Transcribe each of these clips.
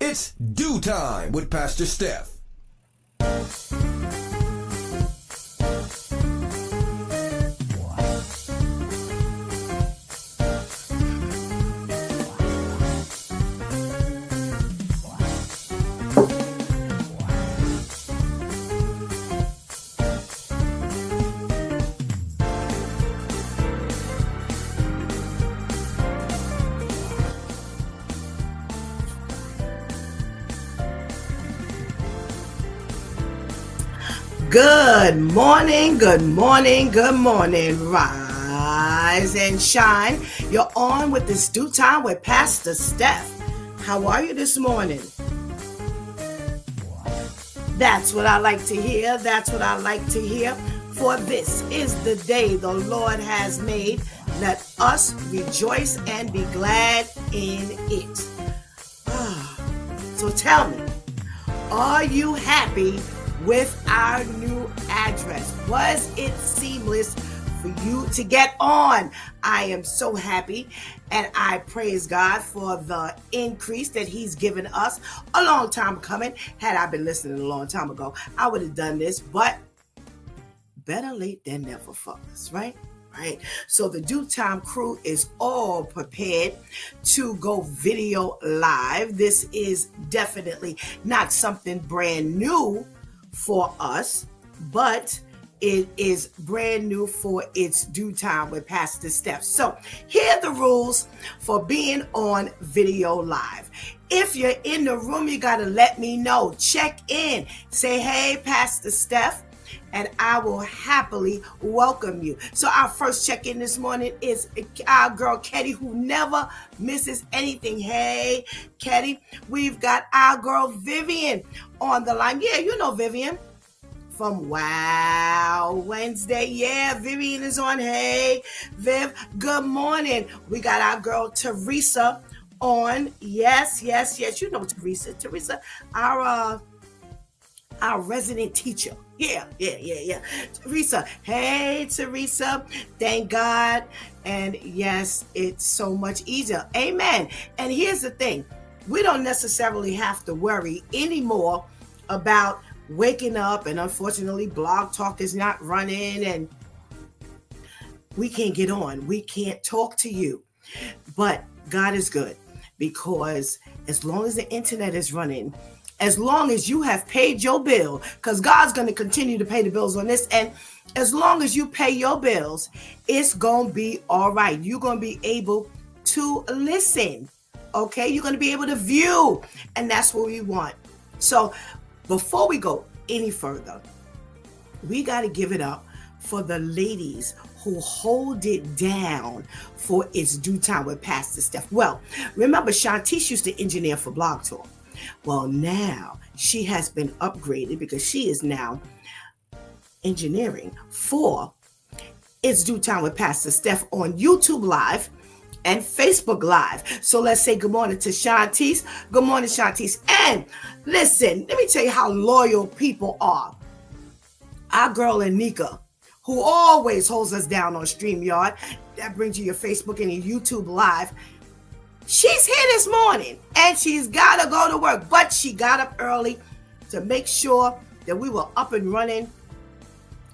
It's Dew Time with Pastor Steph. Good morning, good morning, good morning. Rise and shine. You're on with this Dew Time with Pastor Steph. How are you this morning? That's what I like to hear. That's what I like to hear. For this is the day the Lord has made. Let us rejoice and be glad in it. So tell me, are you happy with our new address? Was it seamless for you to get on? I am so happy, and I praise God for the increase that He's given us. A long time coming. Had I been listening a long time ago, I would have done this, but better late than never for us, right? Right. So the Dew Time crew is all prepared to go video live. This is definitely not something brand new for us, but it is brand new for its Dew Time with Pastor Steph. So here are the rules for being on video live. If you're in the room, you got to let me know. Check in. Say, hey, Pastor Steph, and I will happily welcome you. So our first check-in this morning is our girl, Ketty, who never misses anything. Hey, Ketty, we've got our girl, Vivian, on the line. Yeah, you know Vivian from Wow Wednesday. Yeah, Vivian is on. Hey, Viv, good morning. We got our girl, Teresa, on. Yes. You know Teresa. Teresa, our resident teacher. Yeah. Teresa. Hey, Teresa. Thank God. And yes, it's so much easier. Amen. And here's the thing. We don't necessarily have to worry anymore about waking up, and unfortunately Blog Talk is not running and we can't get on. We can't talk to you. But God is good, because as long as the internet is running, as long as you have paid your bill, because God's going to continue to pay the bills on this, and as long as you pay your bills, it's going to be all right. You're going to be able to listen, okay? You're going to be able to view, and that's what we want. So before we go any further, we got to give it up for the ladies who hold it down for its Dew Time with Pastor Steph. Well, remember, Shantice used to engineer for Blog Talk. Well, now she has been upgraded because she is now engineering for It's Dew Time with Pastor Steph on YouTube Live and Facebook Live. So let's say good morning to Shantice. Good morning, Shantice. And listen, let me tell you how loyal people are. Our girl Anika, who always holds us down on StreamYard, that brings you your Facebook and your YouTube Live. She's here this morning and she's got to go to work, but she got up early to make sure that we were up and running.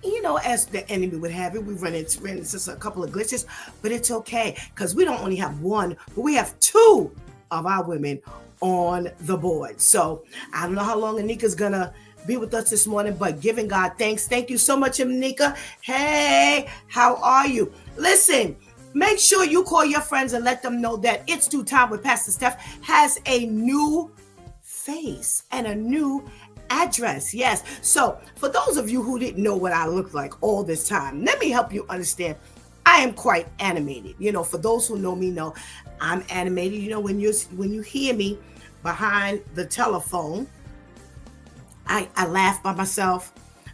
You know, as the enemy would have it, we ran into a couple of glitches, but it's okay, because we don't only have one, but we have two of our women on the board. So I don't know how long Anika's gonna be with us this morning, but giving God thanks. Thank you so much, Anika. Hey, how are you? Listen, make sure you call your friends and let them know that It's Dew Time with Pastor Steph has a new face and a new address. Yes. So for those of you who didn't know what I looked like all this time, let me help you understand. I am quite animated. You know, for those who know me know I'm animated. You know, when you hear me behind the telephone, I laugh by myself.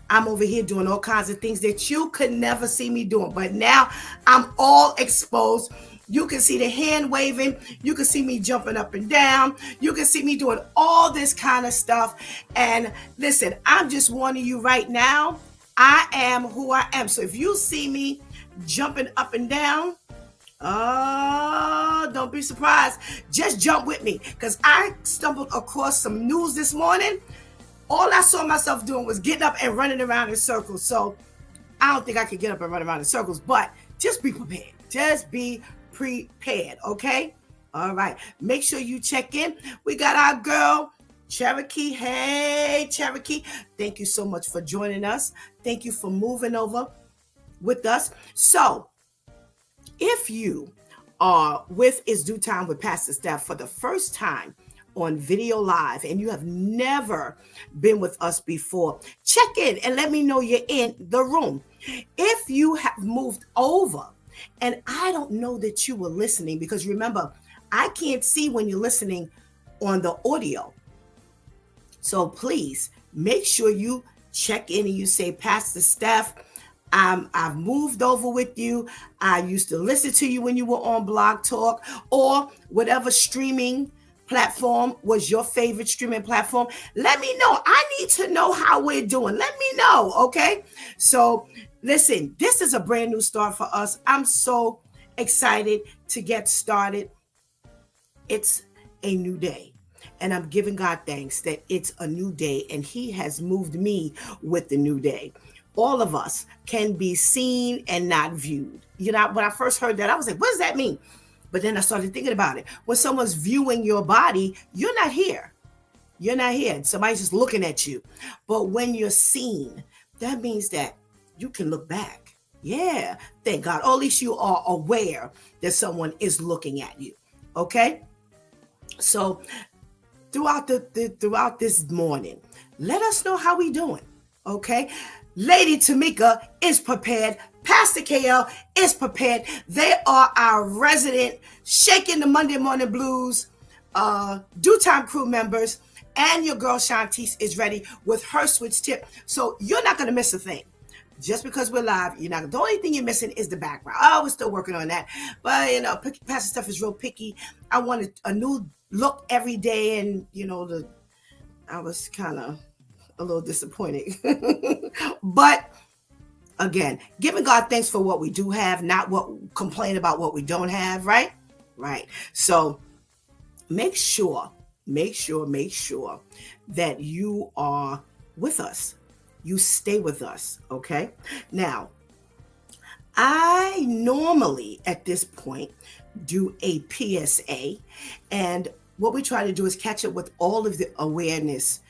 I'm over here doing all kinds of things that you could never see me doing. But now I'm all exposed You can see the hand waving. You can see me jumping up and down. You can see me doing all this kind of stuff. And listen, I'm just warning you right now, I am who I am. So if you see me jumping up and down, oh, don't be surprised. Just jump with me, because I stumbled across some news this morning. All I saw myself doing was getting up and running around in circles. So I don't think I could get up and run around in circles, but just be prepared. Just be prepared, okay? All right. Make sure you check in. We got our girl, Cherokee. Hey, Cherokee. Thank you so much for joining us. Thank you for moving over with us. So, if you are with It's Due Time with Pastor Steph for the first time on video live and you have never been with us before, check in and let me know you're in the room. If you have moved over and I don't know that you were listening, because remember, I can't see when you're listening on the audio. So please make sure you check in and you say, Pastor Steph, I've moved over with you. I used to listen to you when you were on Blog Talk or whatever streaming platform was your favorite streaming platform. Let me know. I need to know how we're doing. Let me know, okay? So listen, this is a brand new start for us. I'm so excited to get started. It's a new day. And I'm giving God thanks that it's a new day and He has moved me with the new day. All of us can be seen and not viewed. You know, when I first heard that, I was like, what does that mean? But then I started thinking about it. When someone's viewing your body, you're not here. You're not here. Somebody's just looking at you. But when you're seen, that means that you can look back. Yeah, thank God. Or at least you are aware that someone is looking at you. Okay? So throughout this morning, let us know how we doing. Okay? Lady Tamika is prepared. Pastor KL is prepared. They are our resident Shaking the Monday Morning Blues Due Time crew members. And your girl Shantice is ready with her switch tip. So you're not going to miss a thing. Just because we're live, you're not. The only thing you're missing is the background. Oh, we're still working on that. But, you know, Pastor Steph is real picky. I wanted a new look every day. And, you know, I was kind of a little disappointed. But again, giving God thanks for what we do have, not what complain about what we don't have, right? Right. So make sure that you are with us. You stay with us, okay? Now, I normally at this point do a PSA, and what we try to do is catch up with all of the awareness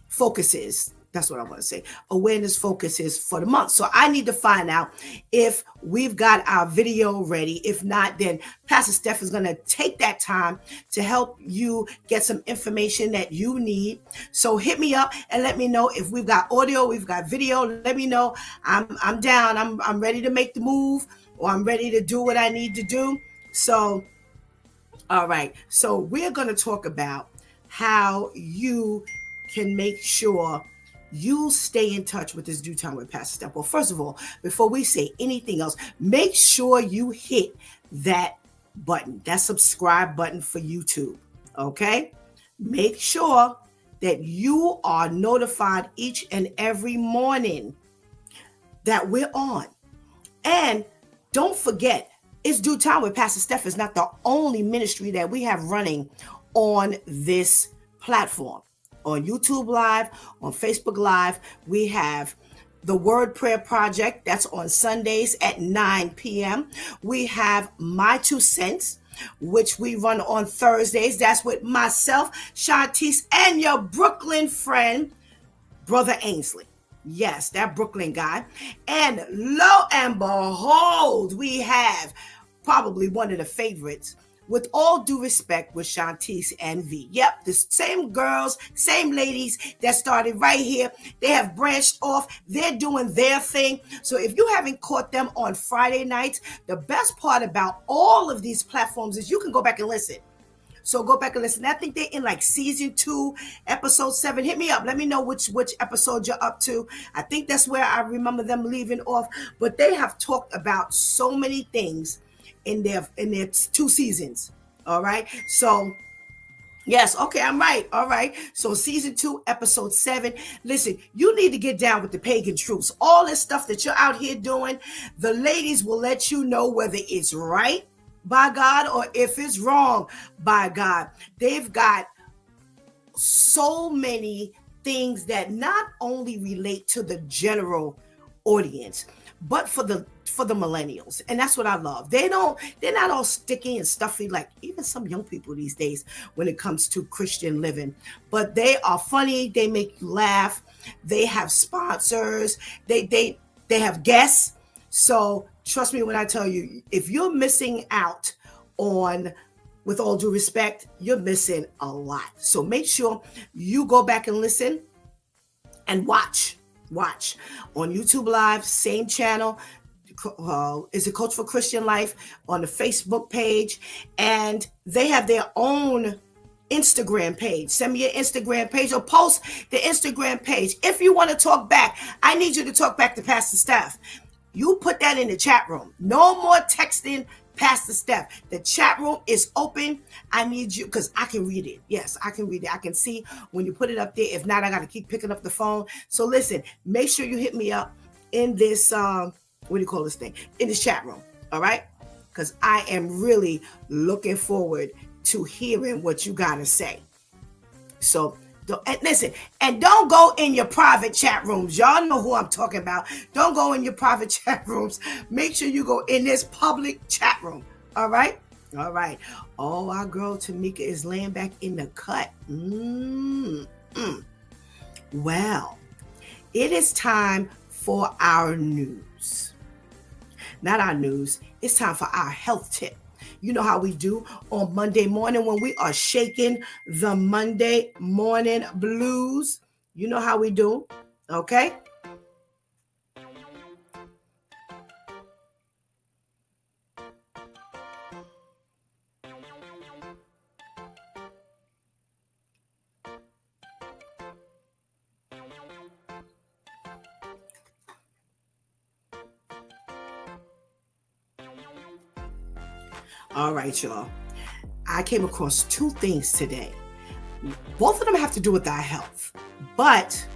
focuses. That's what I want to say. Awareness focuses for the month. So I need to find out if we've got our video ready. If not, then Pastor Steph is going to take that time to help you get some information that you need. So hit me up and let me know if we've got audio, we've got video. Let me know. I'm down. I'm ready to make the move, or I'm ready to do what I need to do. So, all right. So we're going to talk about how you can make sure you stay in touch with this Due Time with Pastor Steph. Well, first of all, before we say anything else, make sure you hit that button, that subscribe button for YouTube, okay? Make sure that you are notified each and every morning that we're on. And don't forget, It's Due Time with Pastor Steph is not the only ministry that we have running on this platform. On YouTube Live, on Facebook Live, we have the Word Prayer Project. That's on Sundays at 9 p.m. We have My Two Cents, which we run on Thursdays. That's with myself, Shantice, and your Brooklyn friend, Brother Ainsley. Yes, that Brooklyn guy. And lo and behold, we have probably one of the favorites, with all due respect, with Shantice and V. Yep, the same girls, same ladies that started right here. They have branched off. They're doing their thing. So if you haven't caught them on Friday nights, the best part about all of these platforms is you can go back and listen. So go back and listen. I think they're in like season 2, episode 7. Hit me up. Let me know which episode you're up to. I think that's where I remember them leaving off. But they have talked about so many things in their 2 seasons. All right. So yes, okay, I'm right. All right. So season 2, episode 7. Listen, you need to get down with the pagan truths. All this stuff that you're out here doing, the ladies will let you know whether it's right by God or if it's wrong by God. They've got so many things that not only relate to the general audience, but for the millennials. And that's what I love. They're not all sticky and stuffy like even some young people these days when it comes to Christian living. But they are funny, they make you laugh, they have sponsors, they have guests. So trust me when I tell you, if you're missing out on, with all due respect, you're missing a lot. So make sure you go back and listen and watch on YouTube Live, same channel. Is it Coach for Christian Life on the Facebook page, and they have their own Instagram page. Send me your Instagram page or post the Instagram page. If you want to talk back, I need you to talk back to Pastor Steph. You put that in the chat room. No more texting Pastor Steph. The chat room is open. I need you, because I can read it. Yes, I can read it. I can see when you put it up there. If not, I got to keep picking up the phone. So listen, make sure you hit me up in this, what do you call this thing? In this chat room. All right? Because I am really looking forward to hearing what you got to say. So listen, and don't go in your private chat rooms. Y'all know who I'm talking about. Don't go in your private chat rooms. Make sure you go in this public chat room. All right? All right. Oh, our girl Tamika is laying back in the cut. Well, it is time for our news. Not our news. It's time for our health tip. You know how we do on Monday morning when we are shaking the Monday morning blues. You know how we do, okay? All right, y'all. I came across 2 things today. Both of them have to do with our health, but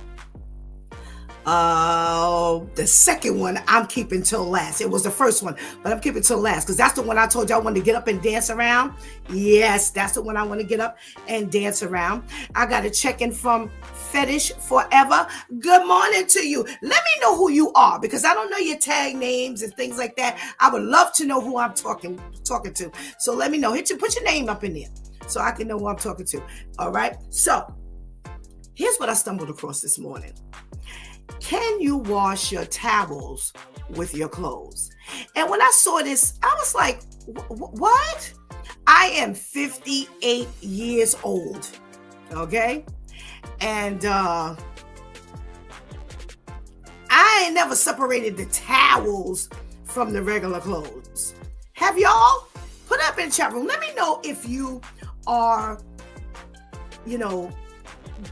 the second one I'm keeping till last. It was the first one, but I'm keeping till last because that's the one I told you I wanted to get up and dance around. Yes, that's the one I want to get up and dance around. I got a check-in from Fetish Forever. Good morning to you. Let me know who you are because I don't know your tag names and things like that. I would love to know who I'm talking to. So let me know. Put your name up in there so I can know who I'm talking to. All right. So here's what I stumbled across this morning. Can you wash your towels with your clothes? And when I saw this, I was like, what? I am 58 years old. Okay. And I ain't never separated the towels from the regular clothes. Have y'all? Put up in the chat room. Let me know if you are,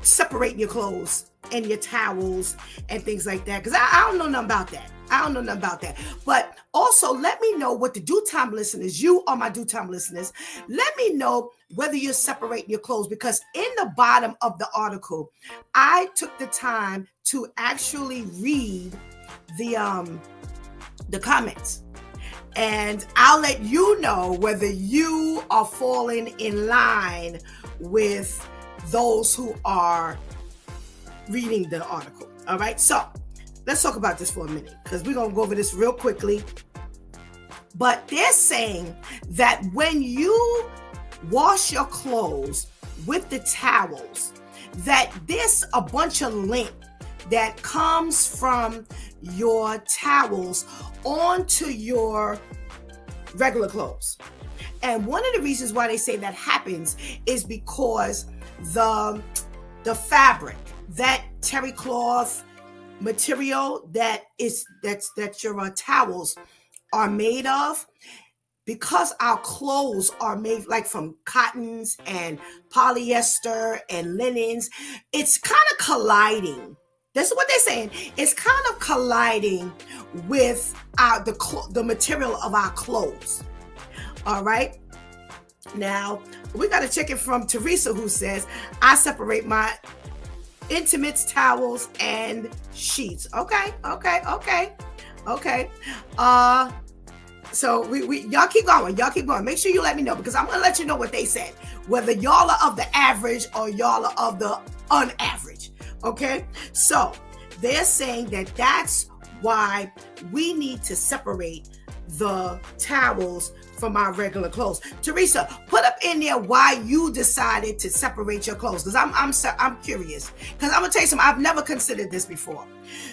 separating your clothes and your towels and things like that. Because I don't know nothing about that. But also let me know what the DEW Time listeners, you are my DEW Time listeners. Let me know whether you're separating your clothes, because in the bottom of the article, I took the time to actually read the comments. And I'll let you know whether you are falling in line with those who are reading the article. All right. So let's talk about this for a minute because we're going to go over this real quickly. But they're saying that when you wash your clothes with the towels, that there's a bunch of lint that comes from your towels onto your regular clothes. And one of the reasons why they say that happens is because the fabric, that terry cloth material that your towels are made of, because our clothes are made like from cottons and polyester and linens, it's kind of colliding. This is what they're saying. It's kind of colliding with the material of our clothes. All right. Now we got to check it from Teresa, who says, I separate my intimates, towels, and sheets. Okay. So we y'all keep going. Make sure you let me know, because I'm gonna let you know what they said, whether y'all are of the average or y'all are of the unaverage. Okay, so they're saying that that's why we need to separate the towels from our regular clothes. Teresa, put up in there why you decided to separate your clothes, because I'm curious, because I'm gonna tell you something. I've never considered this before.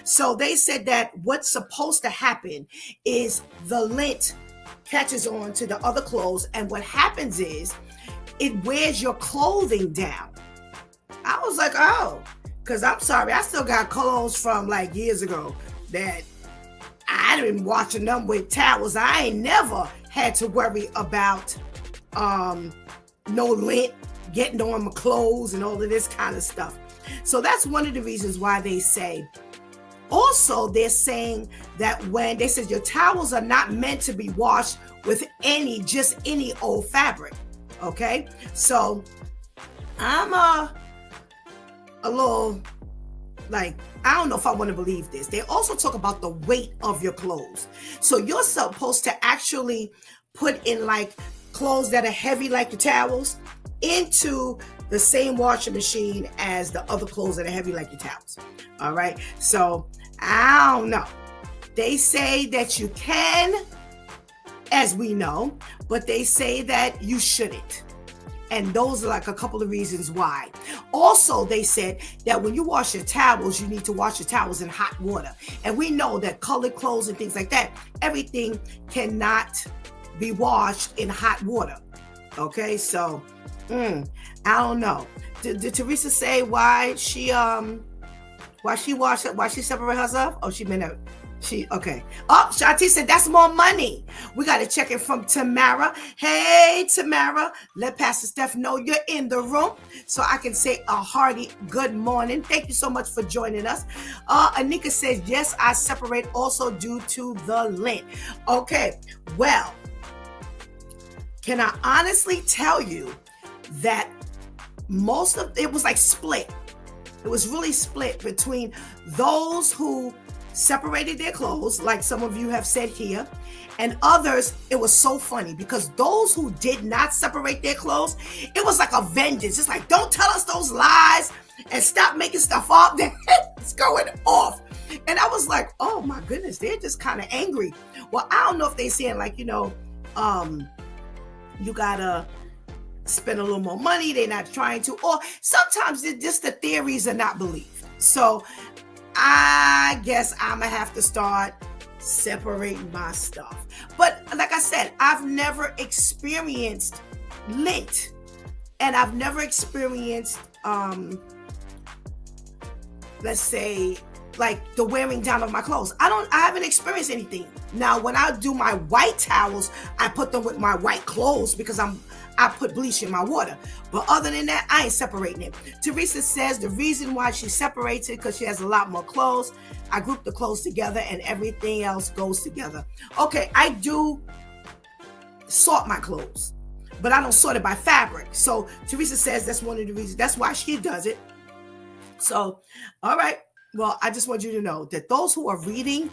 So they said that what's supposed to happen is the lint catches on to the other clothes, and what happens is it wears your clothing down. I was like, oh, because I'm sorry, I still got clothes from like years ago that I didn't washing them with towels. I ain't never had to worry about no lint getting on my clothes and all of this kind of stuff. So that's one of the reasons why they say. Also, they're saying that when they said your towels are not meant to be washed with just any old fabric. Okay, so I'm a little like, I don't know if I want to believe this. They also talk about the weight of your clothes. So you're supposed to actually put in like clothes that are heavy like your towels into the same washing machine as the other clothes that are heavy like your towels. All right. So I don't know. They say that you can, as we know, but they say that you shouldn't. And those are like a couple of reasons why. Also, they said that when you wash your towels, you need to wash your towels in hot water. And we know that colored clothes and things like that, everything cannot be washed in hot water. Okay, so I don't know. Did Teresa say why she separate herself? Oh, she meant okay. Oh, Shanti said that's more money. We got to check it from Tamara. Hey, Tamara, let Pastor Steph know you're in the room so I can say a hearty good morning. Thank you so much for joining us. Anika says, yes, I separate also due to the lint. Okay, well, can I honestly tell you that most of it was like split. It was really split between those who separated their clothes, like some of you have said here, and others. It was so funny because those who did not separate their clothes, it was like a vengeance. It's like, don't tell us those lies and stop making stuff up. It's going off. And I was like, oh my goodness, they're just kind of angry. Well, I don't know if they're saying like, you gotta spend a little more money. They're not trying to, or sometimes it's just the theories are not believed. So I guess I'm gonna have to start separating my stuff. But like I said, I've never experienced lint, and I've never experienced let's say like the wearing down of my clothes. I haven't experienced anything. Now, when I do my white towels, I put them with my white clothes because I put bleach in my water. But other than that, I ain't separating it. Teresa says the reason why she separates it because she has a lot more clothes. I group the clothes together and everything else goes together. Okay, I do sort my clothes, but I don't sort it by fabric. So Teresa says that's one of the reasons. That's why she does it. So, all right. Well, I just want you to know that those who are reading,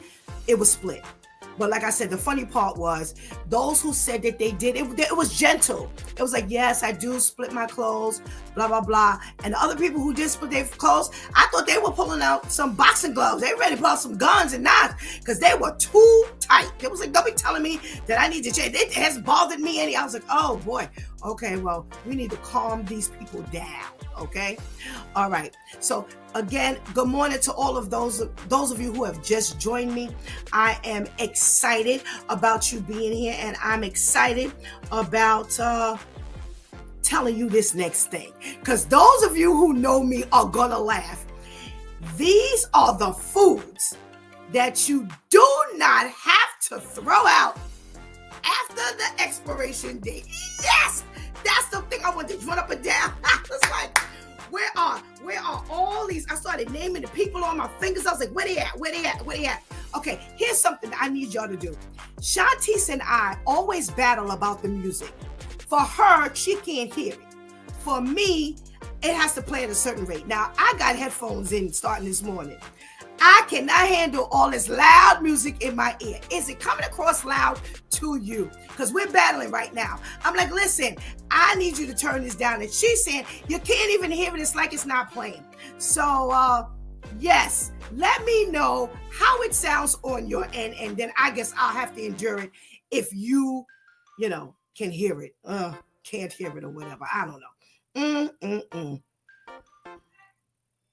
it was split. But like I said, the funny part was those who said that they did, it was gentle. It was like, yes, I do split my clothes, blah, blah, blah. And the other people who did split their clothes, I thought they were pulling out some boxing gloves. They ready to pull out some guns and knives because they were too tight. It was like, don't be telling me that I need to change. It has bothered me. And I was like, oh boy. Okay, well, we need to calm these people down. Okay. All right. So again, good morning to all of those of you who have just joined me. I am excited about you being here, and I'm excited about telling you this next thing, because those of you who know me are gonna laugh. These are the foods that you do not have to throw out after the expiration date. Yes, that's the thing I want to run up and down. It's like, where are all these? I started naming the people on my fingers. I was like, where they at? Okay, here's something I need y'all to do. Shantice and I always battle about the music. For her, she can't hear it. For me, it has to play at a certain rate. Now, I got headphones in starting this morning. I cannot handle all this loud music in my ear. Is it coming across loud to you? Because we're battling right now. I'm like, listen, I need you to turn this down. And she's saying, you can't even hear it. It's like it's not playing. So, yes, let me know how it sounds on your end. And then I guess I'll have to endure it if you can hear it. Can't hear it or whatever. I don't know.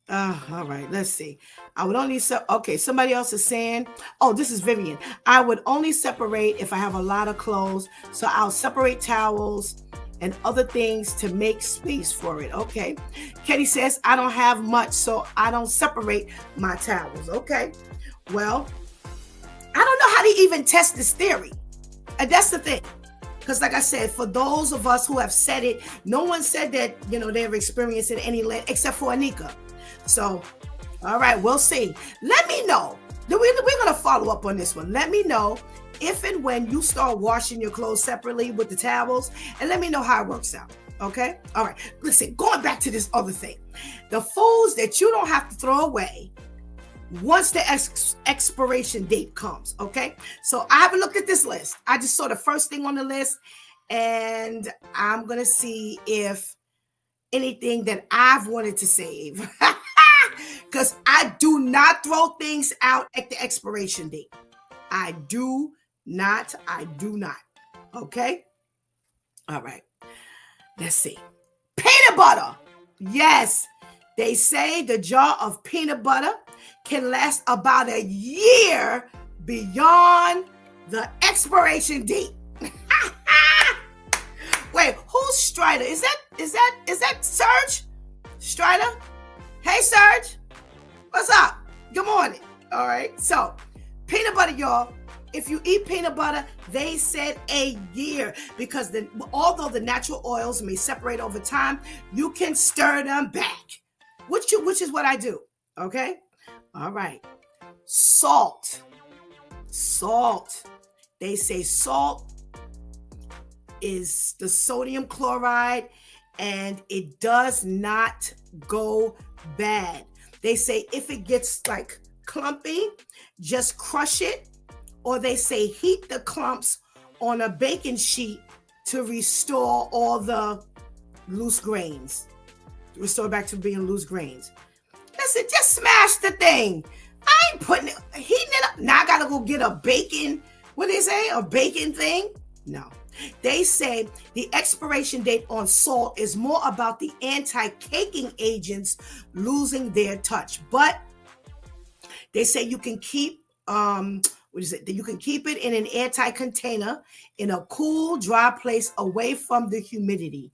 All right, let's see. I would only okay, somebody else is saying, oh, this is Vivian. I would only separate if I have a lot of clothes. So I'll separate towels and other things to make space for it. Okay. Kenny says, I don't have much, so I don't separate my towels. Okay. Well, I don't know how to even test this theory. And that's the thing. Because like I said, for those of us who have said it, no one said that, they've experienced it any length except for Anika. So, all right, we'll see. Let me know. We're going to follow up on this one. Let me know if and when you start washing your clothes separately with the towels, and let me know how it works out. Okay? All right. Listen, going back to this other thing. The foods that you don't have to throw away once the expiration date comes. Okay? So I haven't looked at this list. I just saw the first thing on the list, and I'm going to see if anything that I've wanted to save. Because I do not throw things out at the expiration date. I do not. Okay? All right. Let's see. Peanut butter. Yes. They say the jar of peanut butter can last about a year beyond the expiration date. Wait, who's Strider? Is that Serge? Strider? Hey, Serge. What's up? Good morning. All right. So, peanut butter, y'all. If you eat peanut butter, they said a year, because although the natural oils may separate over time, you can stir them back, which is what I do. Okay. All right. Salt. They say salt is the sodium chloride, and it does not go bad. They say if it gets like clumpy, just crush it, or they say heat the clumps on a baking sheet to restore all the loose grains. Restore back to being loose grains. Listen, just smash the thing. I ain't heating it up. Now I gotta go get a baking, what they say, a baking thing? No. They say the expiration date on salt is more about the anti-caking agents losing their touch. But they say you can keep you can keep it in an airtight container in a cool, dry place away from the humidity.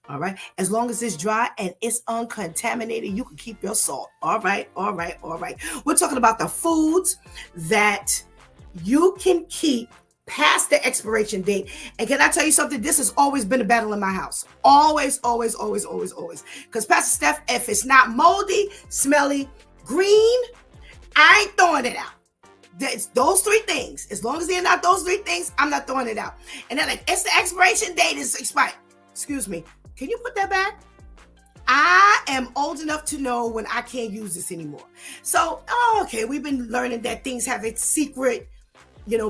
All right. As long as it's dry and it's uncontaminated, you can keep your salt. All right. We're talking about the foods that you can keep past the expiration date. And can I tell you something? This has always been a battle in my house. Always. Because Pastor Steph, if it's not moldy, smelly, green, I ain't throwing it out. It's those three things. As long as they're not those three things, I'm not throwing it out. And they're like, it's the expiration date is expired. Excuse me. Can you put that back? I am old enough to know when I can't use this anymore. So, okay, we've been learning that things have its secret,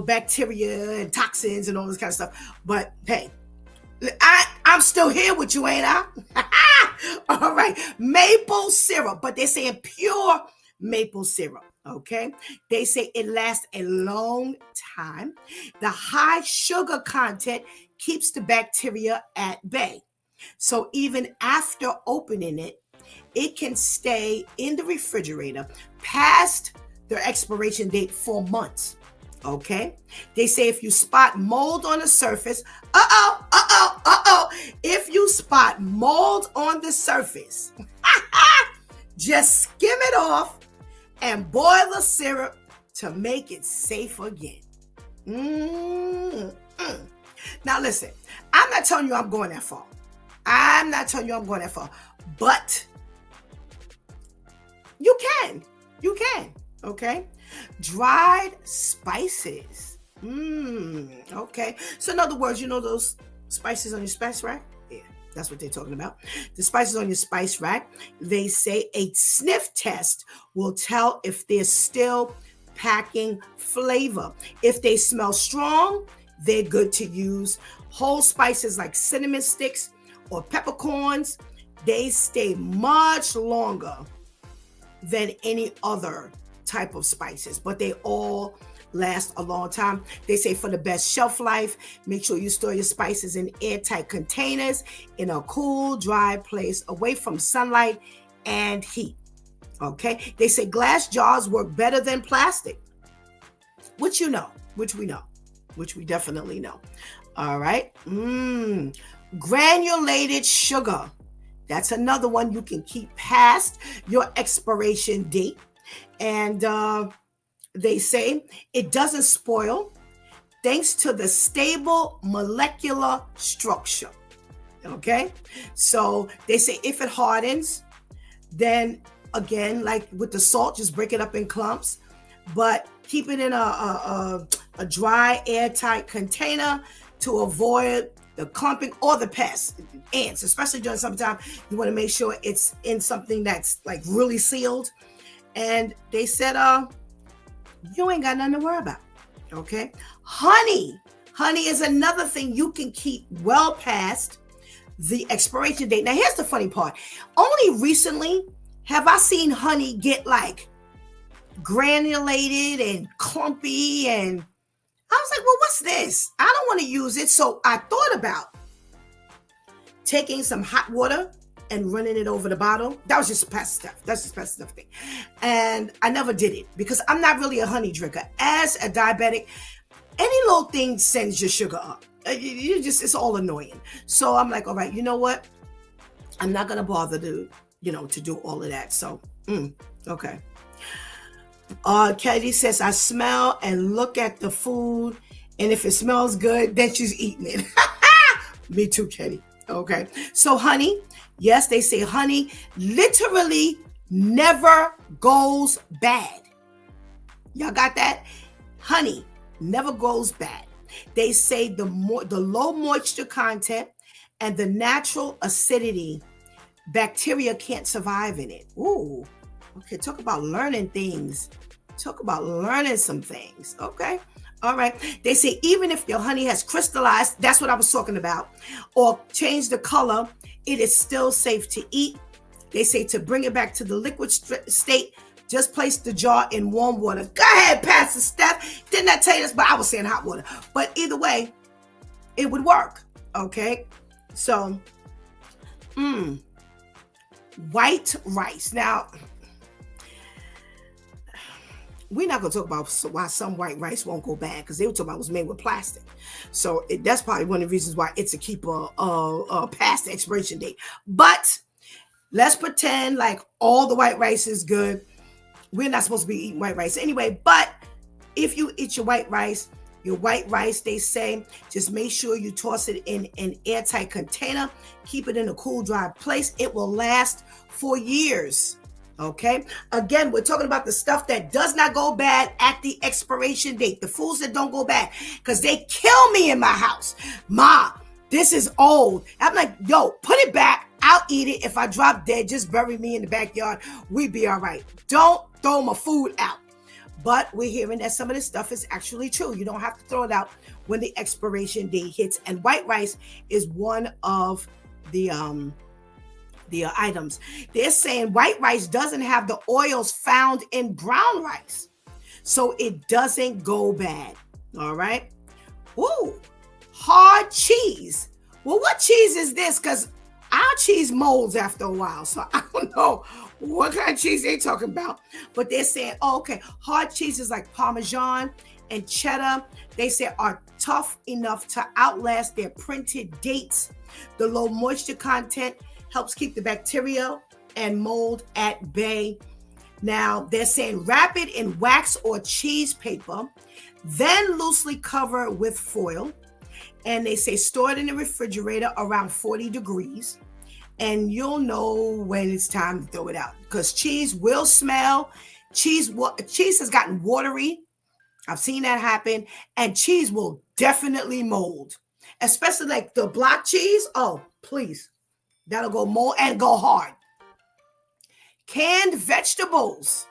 bacteria and toxins and all this kind of stuff. But hey, I'm still here with you, ain't I? All right. Maple syrup, but they're saying pure maple syrup. Okay. They say it lasts a long time. The high sugar content keeps the bacteria at bay. So even after opening it, it can stay in the refrigerator past their expiration date for months. Okay. They say if you spot mold on the surface, if you spot mold on the surface, just skim it off and boil the syrup to make it safe again. Now listen, I'm not telling you I'm going that far. I'm not telling you I'm going that far. But you can. You can. Okay. Dried spices. Okay. So in other words, you know those spices on your spice rack? Yeah, that's what they're talking about. The spices on your spice rack. They say a sniff test will tell if they're still packing flavor. If they smell strong, they're good to use. Whole spices like cinnamon sticks or peppercorns, they stay much longer than any other type of spices, but they all last a long time. They say for the best shelf life, make sure you store your spices in airtight containers in a cool, dry place away from sunlight and heat. Okay. They say glass jars work better than plastic, which we know, which we definitely know. All right. Granulated sugar. That's another one you can keep past your expiration date. And they say it doesn't spoil thanks to the stable molecular structure. Okay. So they say if it hardens, then again, like with the salt, just break it up in clumps, but keep it in a dry, airtight container to avoid the clumping or the pests, ants, especially during summertime. You want to make sure it's in something that's like really sealed. And they said, you ain't got nothing to worry about. Okay. Honey is another thing you can keep well past the expiration date. Now, here's the funny part. Only recently have I seen honey get like granulated and clumpy, and I was like, well, what's this? I don't want to use it. So I thought about taking some hot water and running it over the bottle. That was just past stuff. That's just past stuff thing. And I never did it because I'm not really a honey drinker. As a diabetic, any little thing sends your sugar up. It's all annoying. So I'm like, all right, you know what? I'm not going to bother to do all of that. So, okay. Katie says, I smell and look at the food, and if it smells good, then she's eating it. Me too, Katie. Okay. So honey, yes, they say honey literally never goes bad. Y'all got that? Honey never goes bad. They say the low moisture content and the natural acidity, bacteria can't survive in it. Ooh. Okay, talk about learning things. Talk about learning some things. Okay. All right. They say even if your honey has crystallized, that's what I was talking about, or changed the color, it is still safe to eat. They say to bring it back to the liquid state, just place the jar in warm water. Go ahead, Pastor Steph. Didn't I tell you this? But I was saying hot water. But either way, it would work. Okay. So, white rice. Now, we're not going to talk about why some white rice won't go bad, because they were talking about it was made with plastic. So that's probably one of the reasons why it's a keeper past the expiration date. But let's pretend like all the white rice is good. We're not supposed to be eating white rice anyway. But if you eat your white rice, they say, just make sure you toss it in an airtight container. Keep it in a cool, dry place. It will last for years. Okay. Again, we're talking about the stuff that does not go bad at the expiration date. The foods that don't go bad, because they kill me in my house. Ma, this is old. I'm like, yo, put it back. I'll eat it. If I drop dead, just bury me in the backyard. We be all right. Don't throw my food out. But we're hearing that some of this stuff is actually true. You don't have to throw it out when the expiration date hits. And white rice is one of the items. They're saying white rice doesn't have the oils found in brown rice, so it doesn't go bad. All right. Ooh, hard cheese. Well, what cheese is this? Because our cheese molds after a while, so I don't know what kind of cheese they're talking about. But they're saying, oh, okay, hard cheeses like Parmesan and cheddar, they say are tough enough to outlast their printed dates. The low moisture content helps keep the bacteria and mold at bay. Now, they're saying wrap it in wax or cheese paper, then loosely cover with foil. And they say store it in the refrigerator around 40 degrees. And you'll know when it's time to throw it out. Because cheese will smell. Cheese has gotten watery. I've seen that happen. And cheese will definitely mold. Especially like the block cheese. Oh, please. That'll go mold and go hard. Canned vegetables.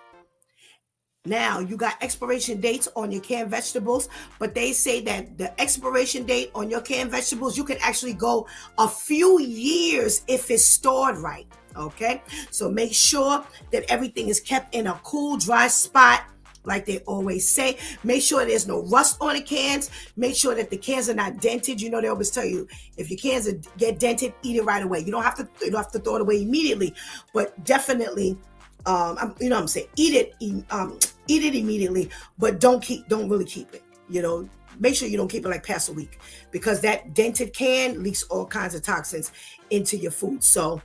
Now, you got expiration dates on your canned vegetables, but they say that the expiration date on your canned vegetables, you can actually go a few years if it's stored right, okay? So make sure that everything is kept in a cool, dry spot, like they always say. Make sure there's no rust on the cans. Make sure that the cans are not dented. You know, they always tell you, if your cans get dented, eat it right away. You don't have to throw it away immediately, but definitely, you know what I'm saying? Eat it immediately, but don't really keep it. You know, make sure you don't keep it like past a week, because that dented can leaks all kinds of toxins into your food. So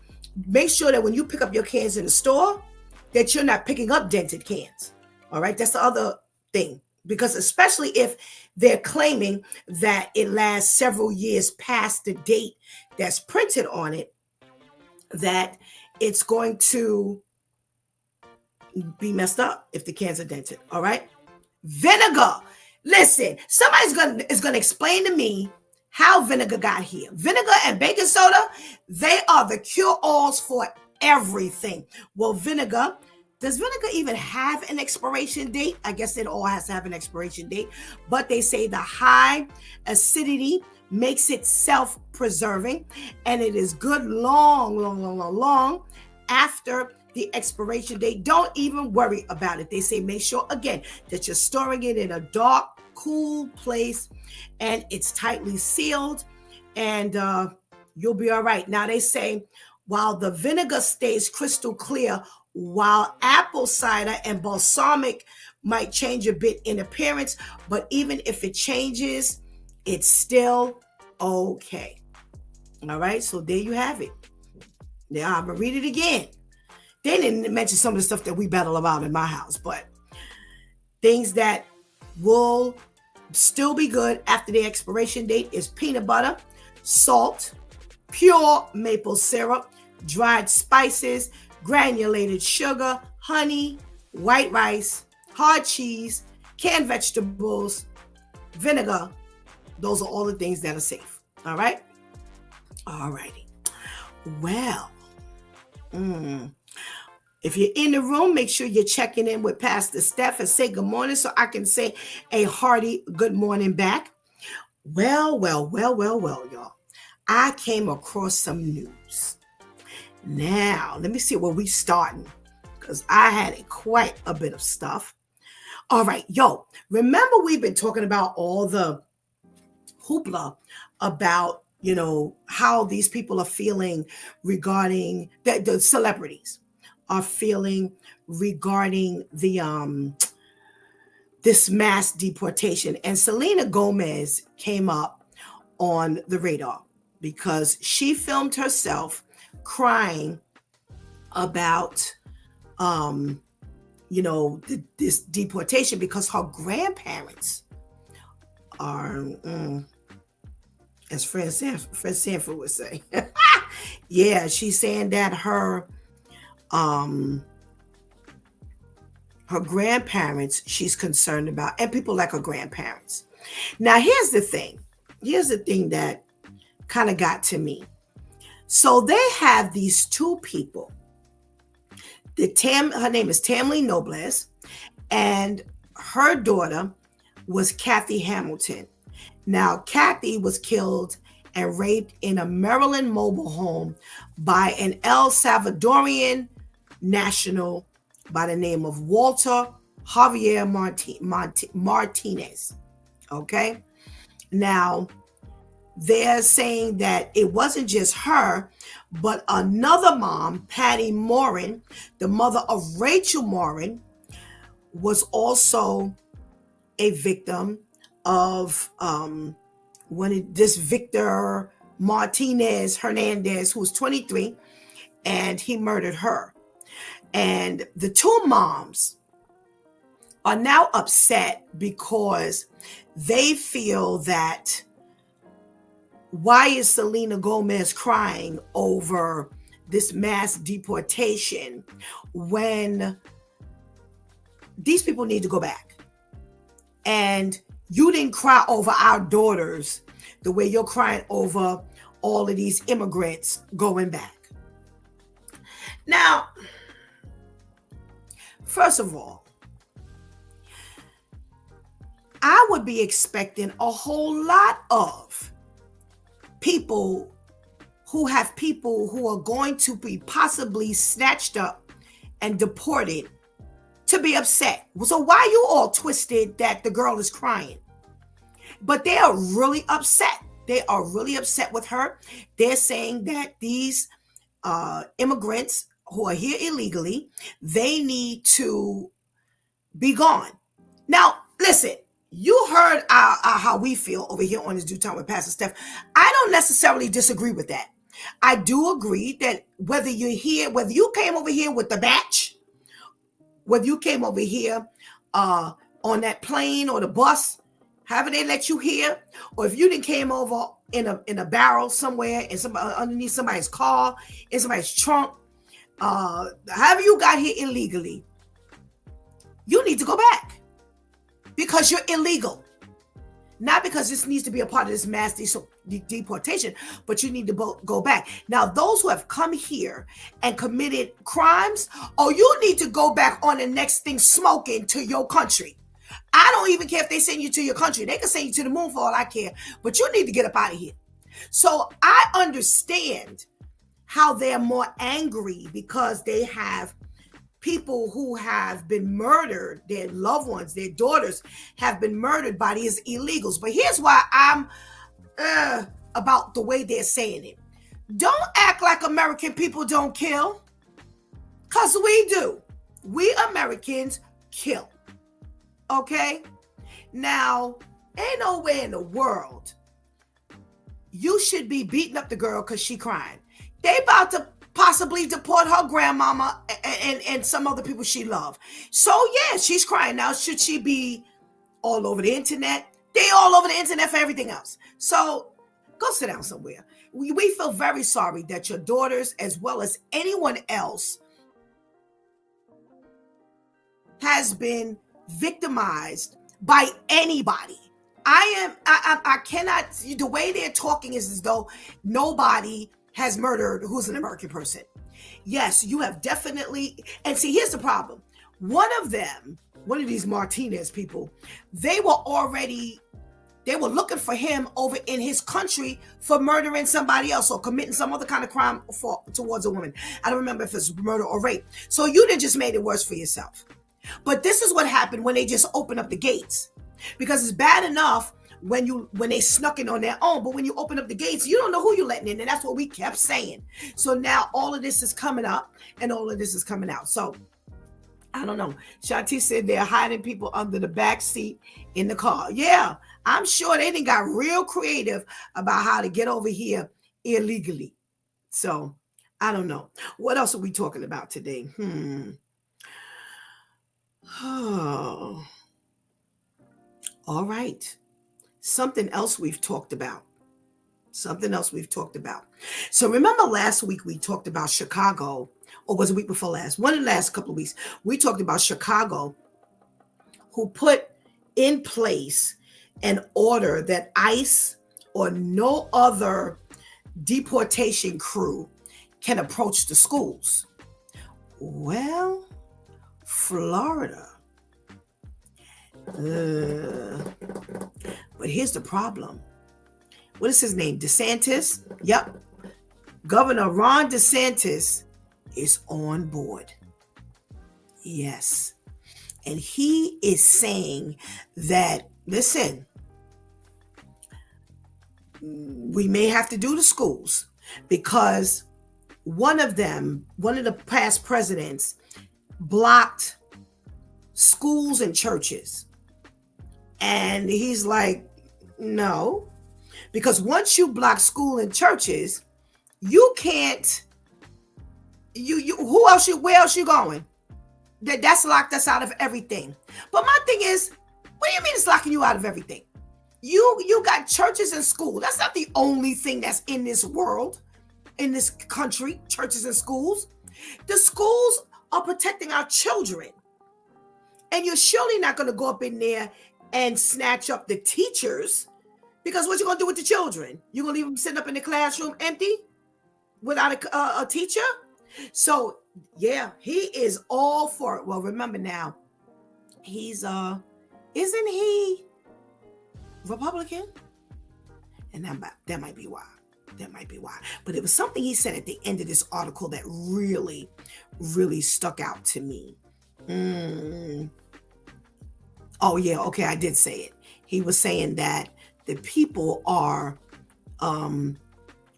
make sure that when you pick up your cans in the store, that you're not picking up dented cans. All right, that's the other thing, because especially if they're claiming that it lasts several years past the date that's printed on it, that it's going to be messed up if the cans are dented. All right. Vinegar. Listen, somebody's is gonna explain to me how vinegar got here. Vinegar and baking soda, they are the cure-alls for everything. Well, does vinegar even have an expiration date? I guess it all has to have an expiration date, but they say the high acidity makes it self-preserving, and it is good long after the expiration date. Don't even worry about it. They say make sure again that you're storing it in a dark, cool place, and it's tightly sealed, and you'll be all right. Now they say while the vinegar stays crystal clear, while apple cider and balsamic might change a bit in appearance, but even if it changes, it's still okay. All right, so there you have it. Now I'm gonna read it again. They didn't mention some of the stuff that we battle about in my house, but things that will still be good after the expiration date is peanut butter, salt, pure maple syrup, dried spices, granulated sugar, honey, white rice, hard cheese, canned vegetables, vinegar. Those are all the things that are safe. All right? All righty. Well, if you're in the room, make sure you're checking in with Pastor Steph and say good morning so I can say a hearty good morning back. Well, y'all. I came across some news. Now, let me see where we starting, because I had quite a bit of stuff. All right, remember we've been talking about all the hoopla about, how these people are feeling regarding the celebrities are feeling regarding the this mass deportation. And Selena Gomez came up on the radar because she filmed herself crying about this deportation, because her grandparents are as Fred Sanford would say. Yeah, she's saying that her grandparents she's concerned about, and people like her grandparents. Now, here's the thing that kind of got to me. So they have these two people. Her name is Tammy Nobles, and her daughter was Kathy Hamilton. Now, Kathy was killed and raped in a Maryland mobile home by an El Salvadorian national by the name of Walter Javier Martinez. Okay? Now, they're saying that it wasn't just her, but another mom, Patty Morin, the mother of Rachel Morin, was also a victim of this Victor Hernandez, who was 23, and he murdered her. And the two moms are now upset because they feel that Why is Selena Gomez crying over this mass deportation when these people need to go back? And you didn't cry over our daughters the way you're crying over all of these immigrants going back. Now, first of all, I would be expecting a whole lot of people who have people who are going to be possibly snatched up and deported to be upset. So why are you all twisted that the girl is crying? But they are really upset. They are really upset with her. They're saying that these immigrants who are here illegally, they need to be gone. Now, listen, you heard how we feel over here on this Due Time with Pastor Steph. I don't necessarily disagree with that. I do agree that whether you're here, whether you came over here with the batch, whether you came over here on that plane or the bus, however they let you here, or if you didn't came over in a barrel somewhere in somebody underneath somebody's car, in somebody's trunk, however you got here illegally, you need to go back because you're illegal. Not because this needs to be a part of this mass deportation, but you need to go back. Now, those who have come here and committed crimes, you need to go back on the next thing smoking to your country. I don't even care if they send you to your country. They can send you to the moon for all I care, but you need to get up out of here. So I understand how they're more angry because they have people who have been murdered, their loved ones, their daughters have been murdered by these illegals. But here's why I'm about the way they're saying it. Don't act like American people don't kill, because we do. We Americans kill. Okay? Now, ain't nowhere in the world you should be beating up the girl because she crying. They about to possibly deport her grandmama and some other people she loved. So yeah, she's crying. Now, should she be all over the internet? They all over the internet for everything else. So go sit down somewhere. We feel very sorry that your daughters, as well as anyone else, has been victimized by anybody. I cannot, the way they're talking is as though nobody has murdered who's an American person. Yes, you have definitely, and see, here's the problem. One of these Martinez people, they were looking for him over in his country for murdering somebody else or committing some other kind of crime towards a woman. I don't remember if it's murder or rape. So you done just made it worse for yourself. But this is what happened when they just opened up the gates. Because it's bad enough when they snuck in on their own, but when you open up the gates, you don't know who you're letting in, and that's what we kept saying. So now all of this is coming up and all of this is coming out. So I don't know. Shanti said they're hiding people under the back seat in the car. Yeah, I'm sure they done got real creative about how to get over here illegally. So I don't know. What else are we talking about today? Oh. All right. Something else we've talked about. So remember last week we talked about Chicago, or was it the week before last? One of the last couple of weeks, we talked about Chicago, who put in place an order that ICE or no other deportation crew can approach the schools. Well, Florida. But here's the problem. What is his name? DeSantis? Yep. Governor Ron DeSantis is on board. Yes. And he is saying that, listen, we may have to do the schools because one of the past presidents blocked schools and churches. And he's like, no, because once you block school and churches, you can't, where else you going? That's locked us out of everything. But my thing is, what do you mean it's locking you out of everything? You got churches and school. That's not the only thing that's in this world, in this country, churches and schools. The schools are protecting our children. And you're surely not going to go up in there and snatch up the teachers, because what you going to do with the children? You're going to leave them sitting up in the classroom empty without a teacher? So, yeah, he is all for it. Well, remember now, he's, isn't he Republican? And that might be why. That might be why. But it was something he said at the end of this article that really, really stuck out to me. Oh, yeah. Okay, I did say it. He was saying that the people are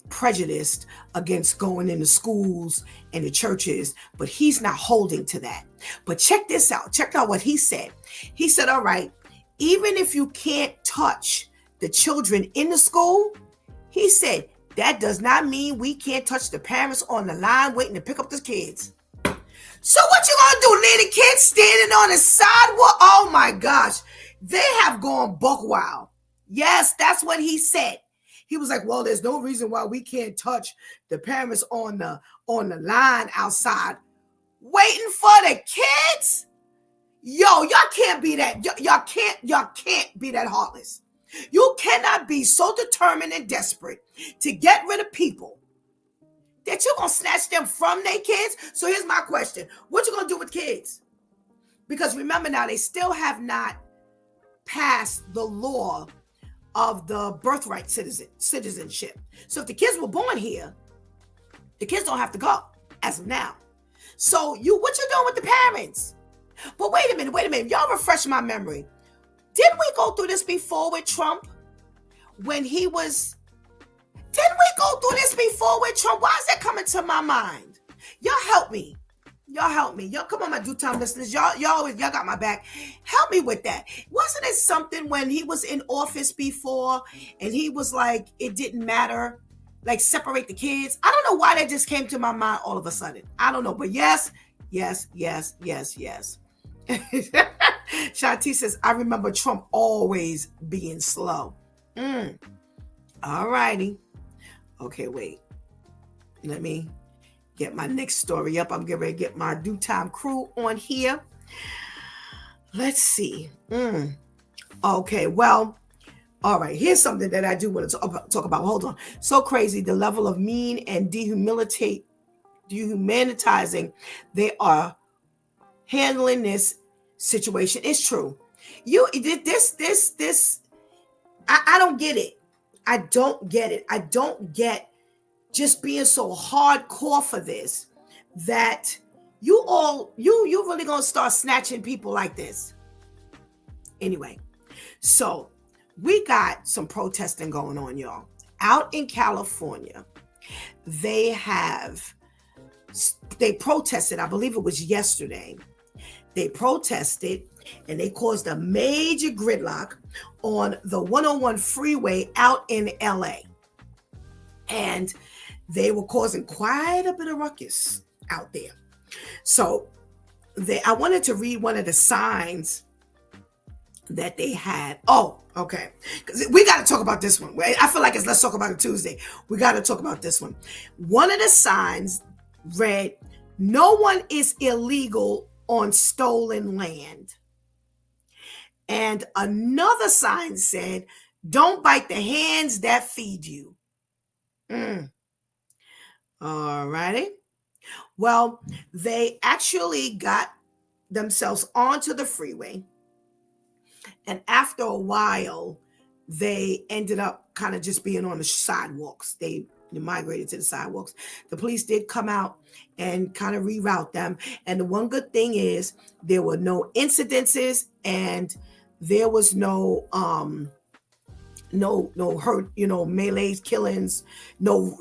prejudiced against going into schools and the churches, but he's not holding to that. But check this out. Check out what he said. He said, all right, even if you can't touch the children in the school, he said, that does not mean we can't touch the parents on the line waiting to pick up the kids. So what you gonna do? Leave the kids standing on the sidewalk? Oh my gosh. They have gone buck wild. Yes, that's what he said. He was like, well, there's no reason why we can't touch the parents on the line outside waiting for the kids. Yo, y'all can't be that. Y'all can't be that heartless. You cannot be so determined and desperate to get rid of people that you're going to snatch them from their kids. So here's my question. What you going to do with kids? Because remember now, they still have not passed the law of the birthright citizenship. So if the kids were born here, the kids don't have to go as of now. So what you doing with the parents? But wait a minute. Y'all refresh my memory. Didn't we go through this before with Trump? Didn't we go through this before with Trump? Why is that coming to my mind? Y'all help me. Y'all come on, my due time listeners. Y'all got my back. Help me with that. Wasn't it something when he was in office before and he was like, it didn't matter, like separate the kids? I don't know why that just came to my mind all of a sudden. I don't know, but yes. Shanti says, I remember Trump always being slow. All righty. Okay, wait. Let me get my next story up. I'm getting ready to get my due time crew on here. Let's see. Okay, well, all right. Here's something that I do want to talk about. Hold on. So crazy, the level of mean and dehumanizing they are handling this situation. It's true. I don't get it. I don't get it. I don't get just being so hardcore for this, that you really gonna start snatching people like this. Anyway, so we got some protesting going on, y'all. Out in California, they protested, I believe it was yesterday. They protested and they caused a major gridlock on the 101 freeway out in LA. And they were causing quite a bit of ruckus out there. So I wanted to read one of the signs that they had. Oh, okay. Because we got to talk about this one. I feel like let's talk about it Tuesday. We got to talk about this one. One of the signs read, "No one is illegal on stolen land." And another sign said, "Don't bite the hands that feed you." All righty. Well, they actually got themselves onto the freeway. And after a while, they ended up kind of just being on the sidewalks. They migrated to the sidewalks. The police did come out and kind of reroute them. And the one good thing is there were no incidences and there was no hurt, melees, killings, no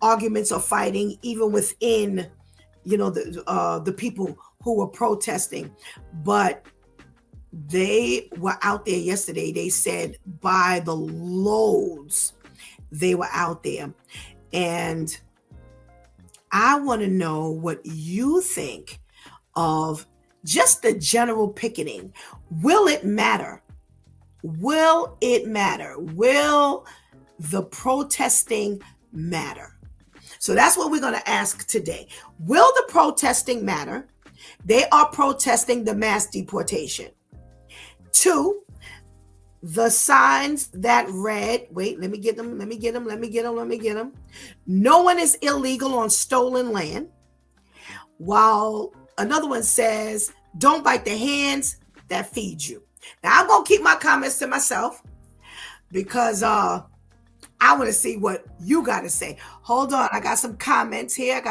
arguments or fighting, even within, the people who were protesting. But they were out there yesterday. They said by the loads, they were out there. And I want to know what you think of just the general picketing. Will it matter? Will it matter? Will the protesting matter? So that's what we're going to ask today. Will the protesting matter? They are protesting the mass deportation. 2, the signs that read, wait, let me get them. No one is illegal on stolen land. While another one says, don't bite the hands that feed you. Now I'm going to keep my comments to myself because I want to see what you got to say. Hold on. I got some comments here.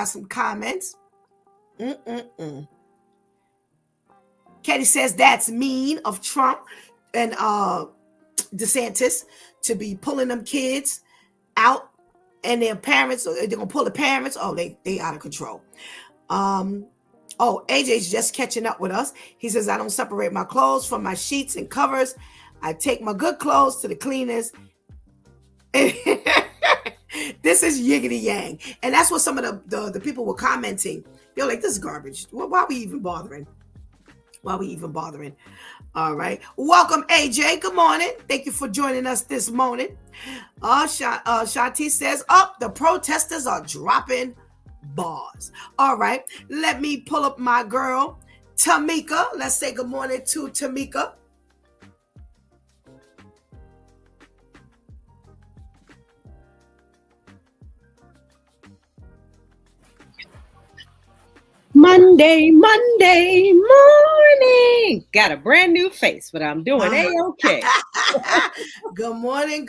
Katie says that's mean of Trump and DeSantis to be pulling them kids out, and their parents, they're gonna pull the parents. Oh, they out of control. AJ's just catching up with us. He says, I don't separate my clothes from my sheets and covers. I take my good clothes to the cleaners. This is yiggity yang. And that's what some of the people were commenting. They're like, this is garbage. Why are we even bothering? All right. Welcome, AJ. Good morning. Thank you for joining us this morning. Shanti says, the protesters are dropping bars. All right. Let me pull up my girl, Tamika. Let's say good morning to Tamika. Monday morning. Got a brand new face, but I'm doing A-okay. Good morning.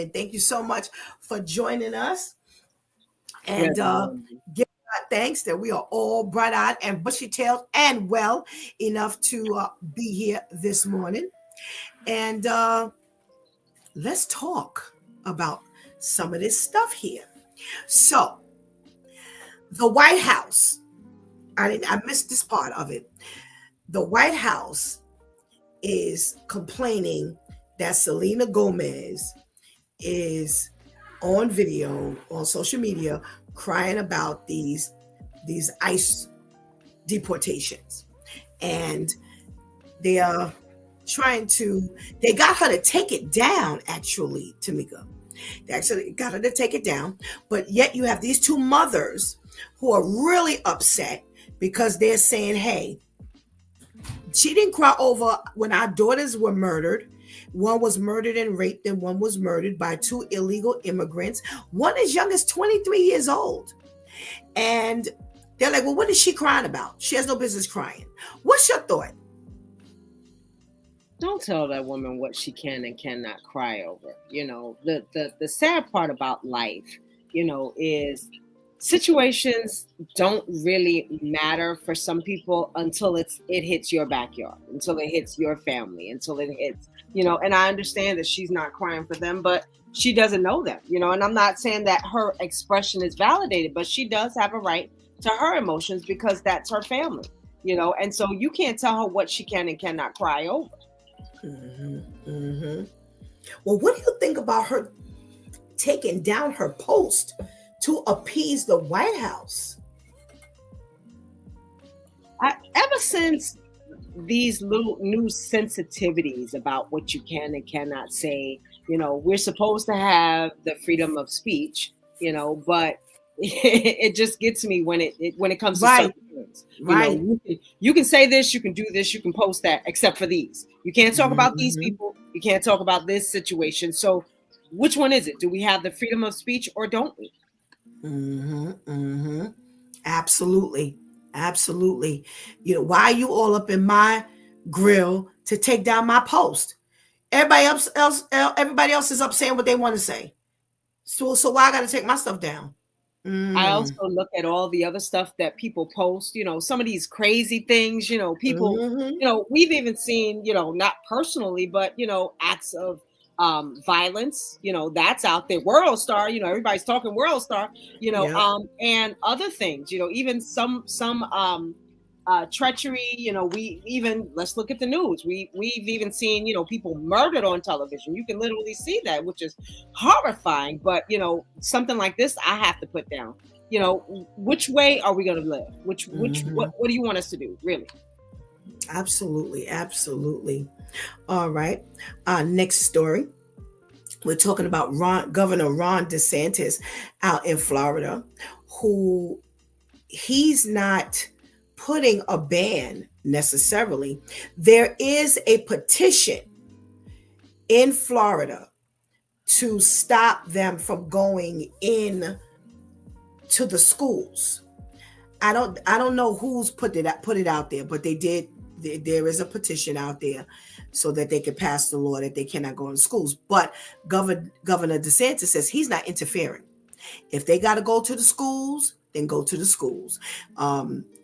Thank you so much for joining us. And give God thanks that we are all bright-eyed and bushy-tailed and well enough to be here this morning. And let's talk about some of this stuff here. So, the White House, I missed this part of it. The White House is complaining that Selena Gomez is on video on social media crying about these ICE deportations, and they are they got her to take it down. Actually, Tamika, they actually got her to take it down, but yet you have these two mothers who are really upset because they're saying, hey, she didn't cry over when our daughters were murdered. One was murdered and raped, and one was murdered by 2 illegal immigrants. One as young as 23 years old. And they're like, well, what is she crying about? She has no business crying. What's your thought? Don't tell that woman what she can and cannot cry over. You know, the sad part about life, is situations don't really matter for some people until it hits your backyard, until it hits your family, until it hits, and I understand that she's not crying for them, but she doesn't know them, and I'm not saying that her expression is validated, but she does have a right to her emotions because that's her family, and so you can't tell her what she can and cannot cry over. Well, what do you think about her taking down her post to appease the White House? Ever since these little new sensitivities about what you can and cannot say, we're supposed to have the freedom of speech, but it just gets me when it comes to certain things. Right. You can say this, you can do this, you can post that, except for these. You can't talk about these people. You can't talk about this situation. So which one is it? Do we have the freedom of speech or don't we? Absolutely. Why are you all up in my grill to take down my post? Everybody else is up saying what they want to say. So why I got to take my stuff down? I also look at all the other stuff that people post, some of these crazy things, people, we've even seen, not personally, but, acts of violence, that's out there. World Star, everybody's talking World Star, and other things, even some treachery, we even, let's look at the news. We've even seen, people murdered on television. You can literally see that, which is horrifying. But, something like this, I have to put down, which way are we going to live? What do you want us to do? Really? Absolutely. All right. Next story. We're talking about Governor Ron DeSantis out in Florida, who he's not putting a ban necessarily. There is a petition in Florida to stop them from going in to the schools. I don't know who's put it out there, but they did. There is a petition out there so that they can pass the law that they cannot go in schools. But Governor DeSantis says he's not interfering. If they got to go to the schools, then go to the schools.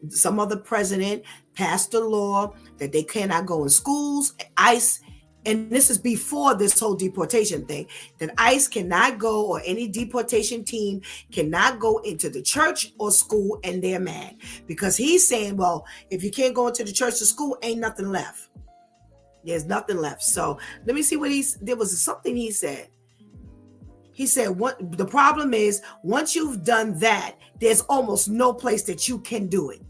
Some other president passed a law that they cannot go in schools. ICE, and this is before this whole deportation thing, that ICE cannot go, or any deportation team cannot go into the church or school, and they're mad because he's saying, well, if you can't go into the church or school, ain't nothing left. There's nothing left. So let me see what there was something he said. He said, what the problem is, once you've done that, there's almost no place that you can do it.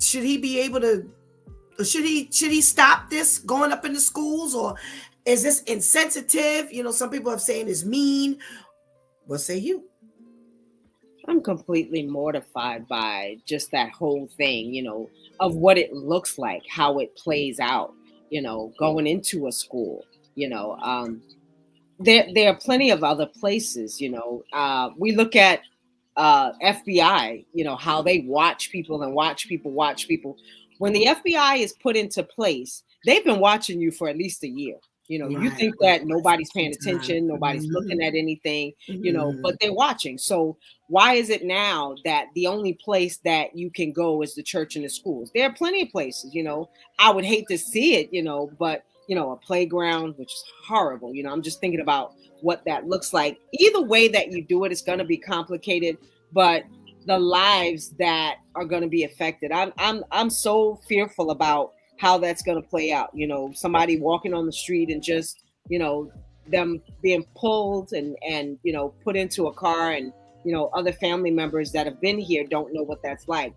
Should he be able to, should he stop this going up in the schools, or is this insensitive? You know, some people have saying it's mean. What say you? I'm completely mortified by just that whole thing, of what it looks like, how it plays out, going into a school. There are plenty of other places. We look at FBI, how they watch people and watch people. When the FBI is put into place, they've been watching you for at least a year. You think that nobody's paying attention, nobody's looking at anything, but they're watching. So why is it now that the only place that you can go is the church and the schools? There are plenty of places, I would hate to see it, but a playground, which is horrible. I'm just thinking about what that looks like. Either way that you do it, it's going to be complicated, but the lives that are going to be affected, I'm so fearful about how that's going to play out. Somebody walking on the street and just, them being pulled and put into a car, and, other family members that have been here don't know what that's like.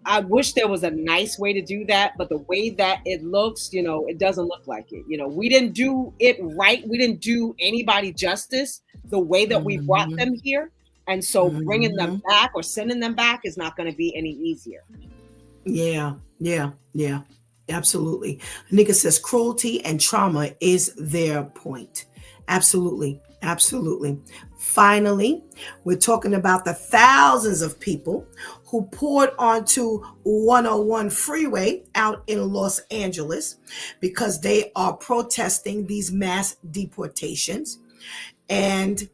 I wish there was a nice way to do that, but the way that it looks, it doesn't look like it. We didn't do it right. We didn't do anybody justice the way that we brought them here. And so bringing them back or sending them back is not going to be any easier. Yeah. Absolutely. Nika says cruelty and trauma is their point. Absolutely. Finally, we're talking about the thousands of people who poured onto 101 freeway out in Los Angeles because they are protesting these mass deportations. And,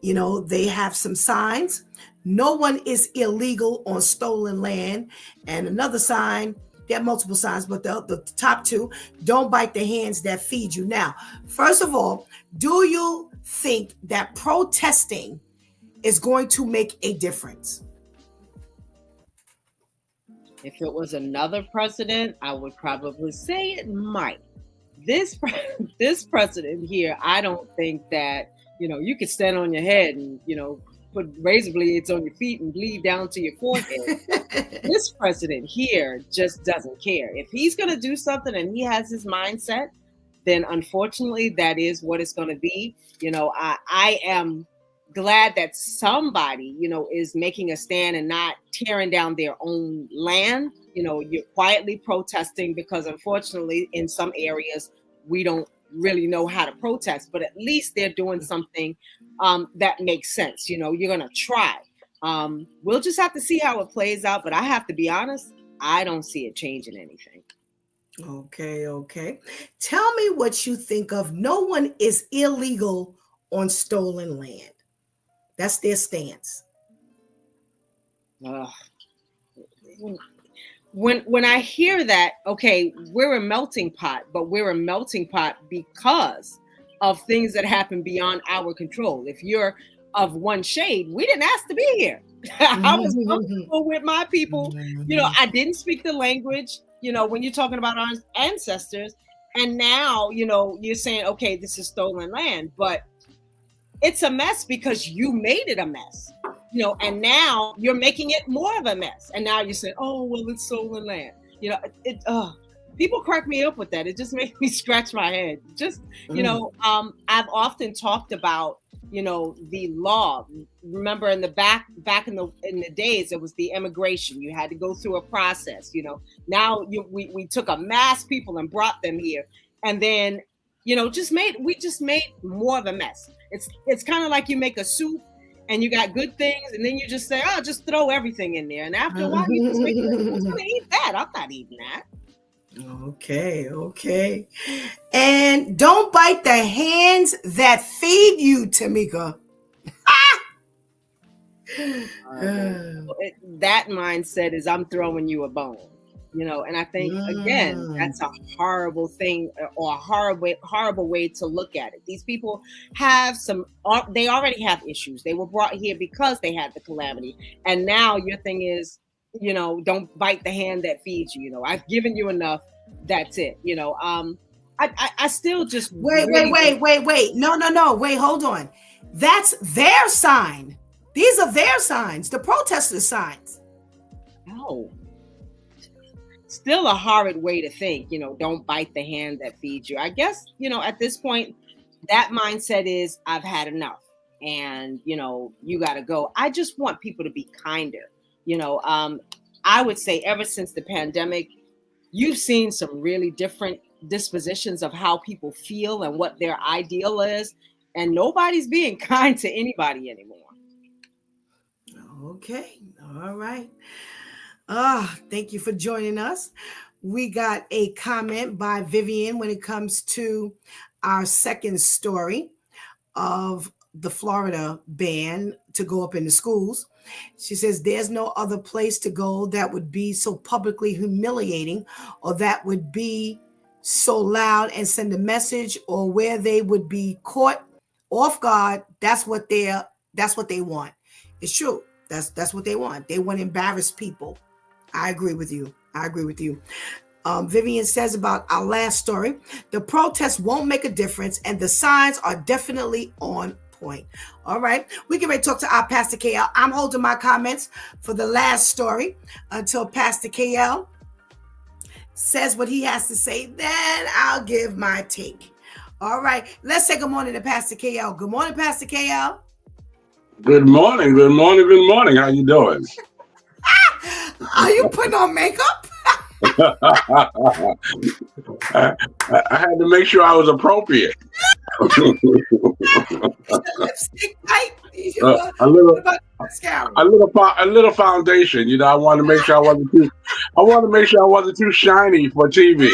they have some signs. No one is illegal on stolen land. And another sign, there are multiple signs, but the top two, don't bite the hands that feed you. Now, first of all, do you think that protesting is going to make a difference? If it was another president, I would probably say it might. This president here, I don't think that, you could stand on your head and, put razor blades on your feet and bleed down to your forehead. This president here just doesn't care. If he's going to do something and he has his mindset, then unfortunately that is what it's going to be. I am glad that somebody, is making a stand and not tearing down their own land. You're quietly protesting because unfortunately in some areas we don't really know how to protest, but at least they're doing something that makes sense. You're going to try. We'll just have to see how it plays out. But I have to be honest, I don't see it changing anything. Okay. Tell me what you think of no one is illegal on stolen land. That's their stance. When I hear that, okay, we're a melting pot, but we're a melting pot because of things that happen beyond our control. If you're of one shade, we didn't ask to be here. I was comfortable with my people. I didn't speak the language, when you're talking about our ancestors. And now, you're saying, okay, this is stolen land, but it's a mess because you made it a mess. And now you're making it more of a mess. And now you say, oh, well, it's stolen land. You know, people crack me up with that. It just makes me scratch my head. Just, I've often talked about, the law. Remember in the back in the days, it was the immigration. You had to go through a process. Now we took a mass people and brought them here, and then we just made more of a mess. It's kind of like you make a soup and you got good things, and then you just say, oh, just throw everything in there, and after a while you just make, who's gonna eat that? I'm not eating that. Okay. And don't bite the hands that feed you, Tamika. That mindset is I'm throwing you a bone, and I think again that's a horrible thing, or a horrible way to look at it. These people they already have issues. They were brought here because they had the calamity, and now your thing is, don't bite the hand that feeds you. I've given you enough. That's it. I still just wait. No. Wait, hold on. That's their sign. These are their signs. The protesters' signs. No. Still a horrid way to think. Don't bite the hand that feeds you. I guess at this point, that mindset is I've had enough, and you got to go. I just want people to be kinder. I would say ever since the pandemic, you've seen some really different dispositions of how people feel and what their ideal is, and nobody's being kind to anybody anymore. Okay. All right. Thank you for joining us. We got a comment by Vivian when it comes to our second story of the Florida ban to go up in the schools. She says there's no other place to go that would be so publicly humiliating, or that would be so loud and send a message, or where they would be caught off guard. That's what they want. It's true. That's what they want. They want to embarrass people. I agree with you. Vivian says about our last story, the protests won't make a difference, and the signs are definitely on point. All right, we can ready to talk to our Pastor KL. I'm holding my comments for the last story until Pastor KL says what he has to say. Then I'll give my take. All right, let's say good morning to Pastor KL. Good morning, Pastor KL. Good morning. How you doing? Are you putting on makeup? I had to make sure I was appropriate. Lipstick tight. A little foundation. I wanted to make sure I wasn't too shiny for TV.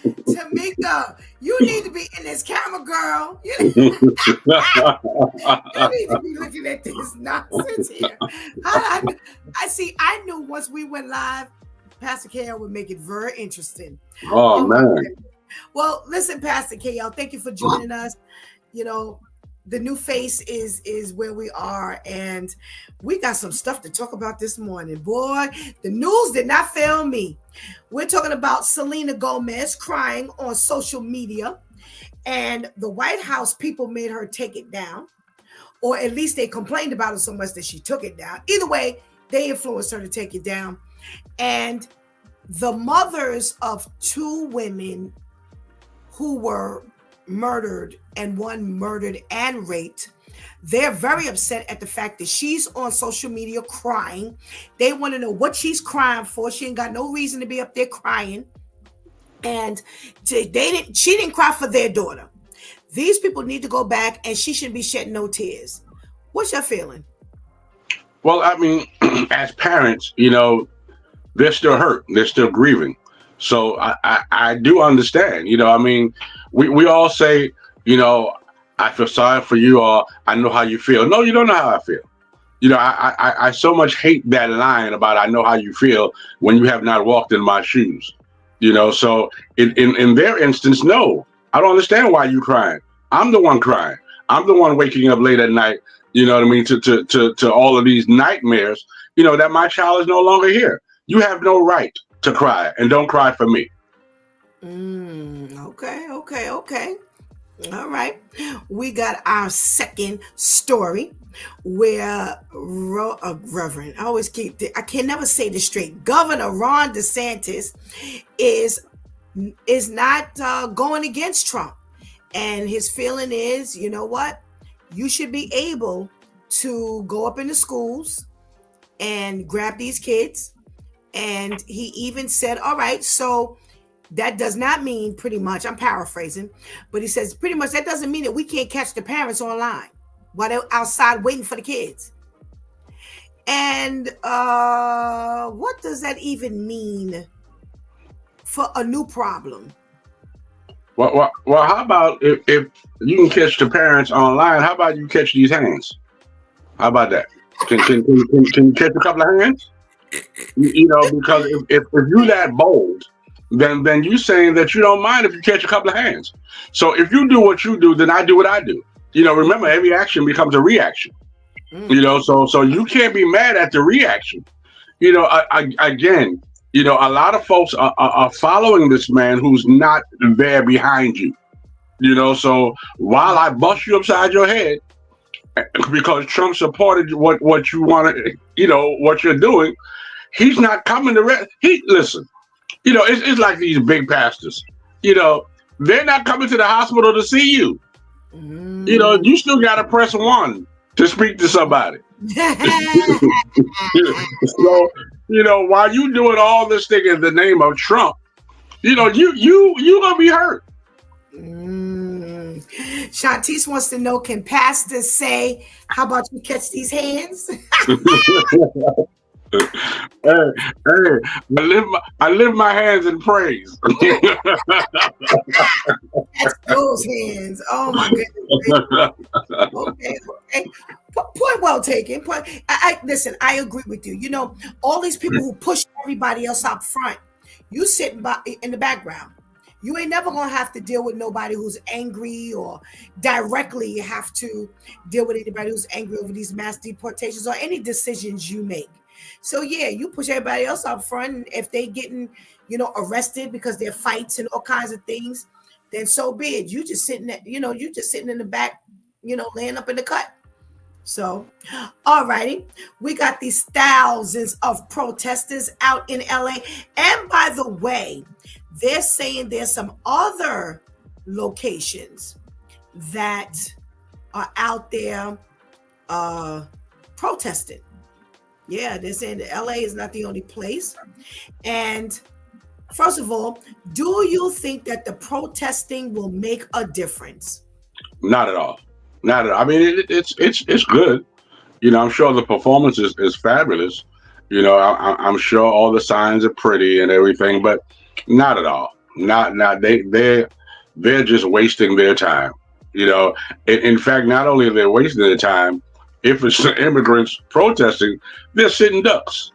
Tamika, you need to be in this camera, girl. You need to be looking at this nonsense here. I see. I knew once we went live, Pastor KL would make it very interesting. Oh man. Well, listen, Pastor KL, thank you for joining us. The new face is where we are, and we got some stuff to talk about this morning. Boy, the news did not fail me. We're talking about Selena Gomez crying on social media, and the White House people made her take it down, or at least they complained about it so much that she took it down. Either way, they influenced her to take it down. And the mothers of two women who were murdered, and one murdered and raped, they're very upset at the fact that she's on social media crying. They want to know what she's crying for. She ain't got no reason to be up there crying. And she didn't cry for their daughter. These people need to go back, and she shouldn't be shedding no tears. What's your feeling? Well, I mean, as parents, they're still hurt. They're still grieving. So I do understand. We all say, I feel sorry for you, or I know how you feel. No, you don't know how I feel. I so much hate that line about I know how you feel when you have not walked in my shoes. So in their instance, no, I don't understand why you crying. I'm the one crying. I'm the one waking up late at night, to all of these nightmares, that my child is no longer here. You have no right to cry, and don't cry for me. Okay. All right. We got our second story. where Reverend, I can never say this straight. Governor Ron DeSantis is not going against Trump, and his feeling is, you know what, you should be able to go up in the schools and grab these kids. And he even said, all right, so that does not mean, pretty much, I'm paraphrasing, but he says pretty much that doesn't mean that we can't catch the parents online while they're outside waiting for the kids. And what does that even mean for a new problem? Well, how about if you can catch the parents online? How about you catch these hands? How about that? Can you catch a couple of hands? You know, because if you're that bold, then you saying that you don't mind if you catch a couple of hands. So if you do what you do, then I do what I do. You know, remember, every action becomes a reaction. You know, so you can't be mad at the reaction. You know, again, you know, a lot of folks are following this man who's not there behind you. You know, so while I bust you upside your head because Trump supported what you want to, you know, what you're doing, he's not coming to listen. You know, it's like these big pastors. You know, they're not coming to the hospital to see you. You know, you still got to press 1 to speak to somebody. So, you know, while you doing all this thing in the name of Trump, you know, you gonna be hurt. Shantice wants to know, can pastors say, how about you catch these hands? Hey, I lift my hands in praise. That's those hands. Oh my goodness. Okay. Point well taken. Listen, I agree with you. You know, all these people who push everybody else up front, you sitting in the background. You ain't never gonna have to deal with nobody who's angry, or directly have to deal with anybody who's angry over these mass deportations or any decisions you make. So yeah, you push everybody else up front, and if they getting, you know, arrested because they're fights and all kinds of things, then so be it. You just sitting at, you know, you just sitting in the back, you know, laying up in the cut. So, all righty, we got these thousands of protesters out in LA. And by the way, they're saying there's some other locations that are out there protesting. Yeah, they're saying that LA is not the only place. And first of all, do you think that the protesting will make a difference? Not at all. Not at all. I mean, it's good. You know, I'm sure the performance is fabulous. You know, I'm sure all the signs are pretty and everything, but not at all. Not they're just wasting their time. You know, in fact, not only are they wasting their time, if it's immigrants protesting, they're sitting ducks.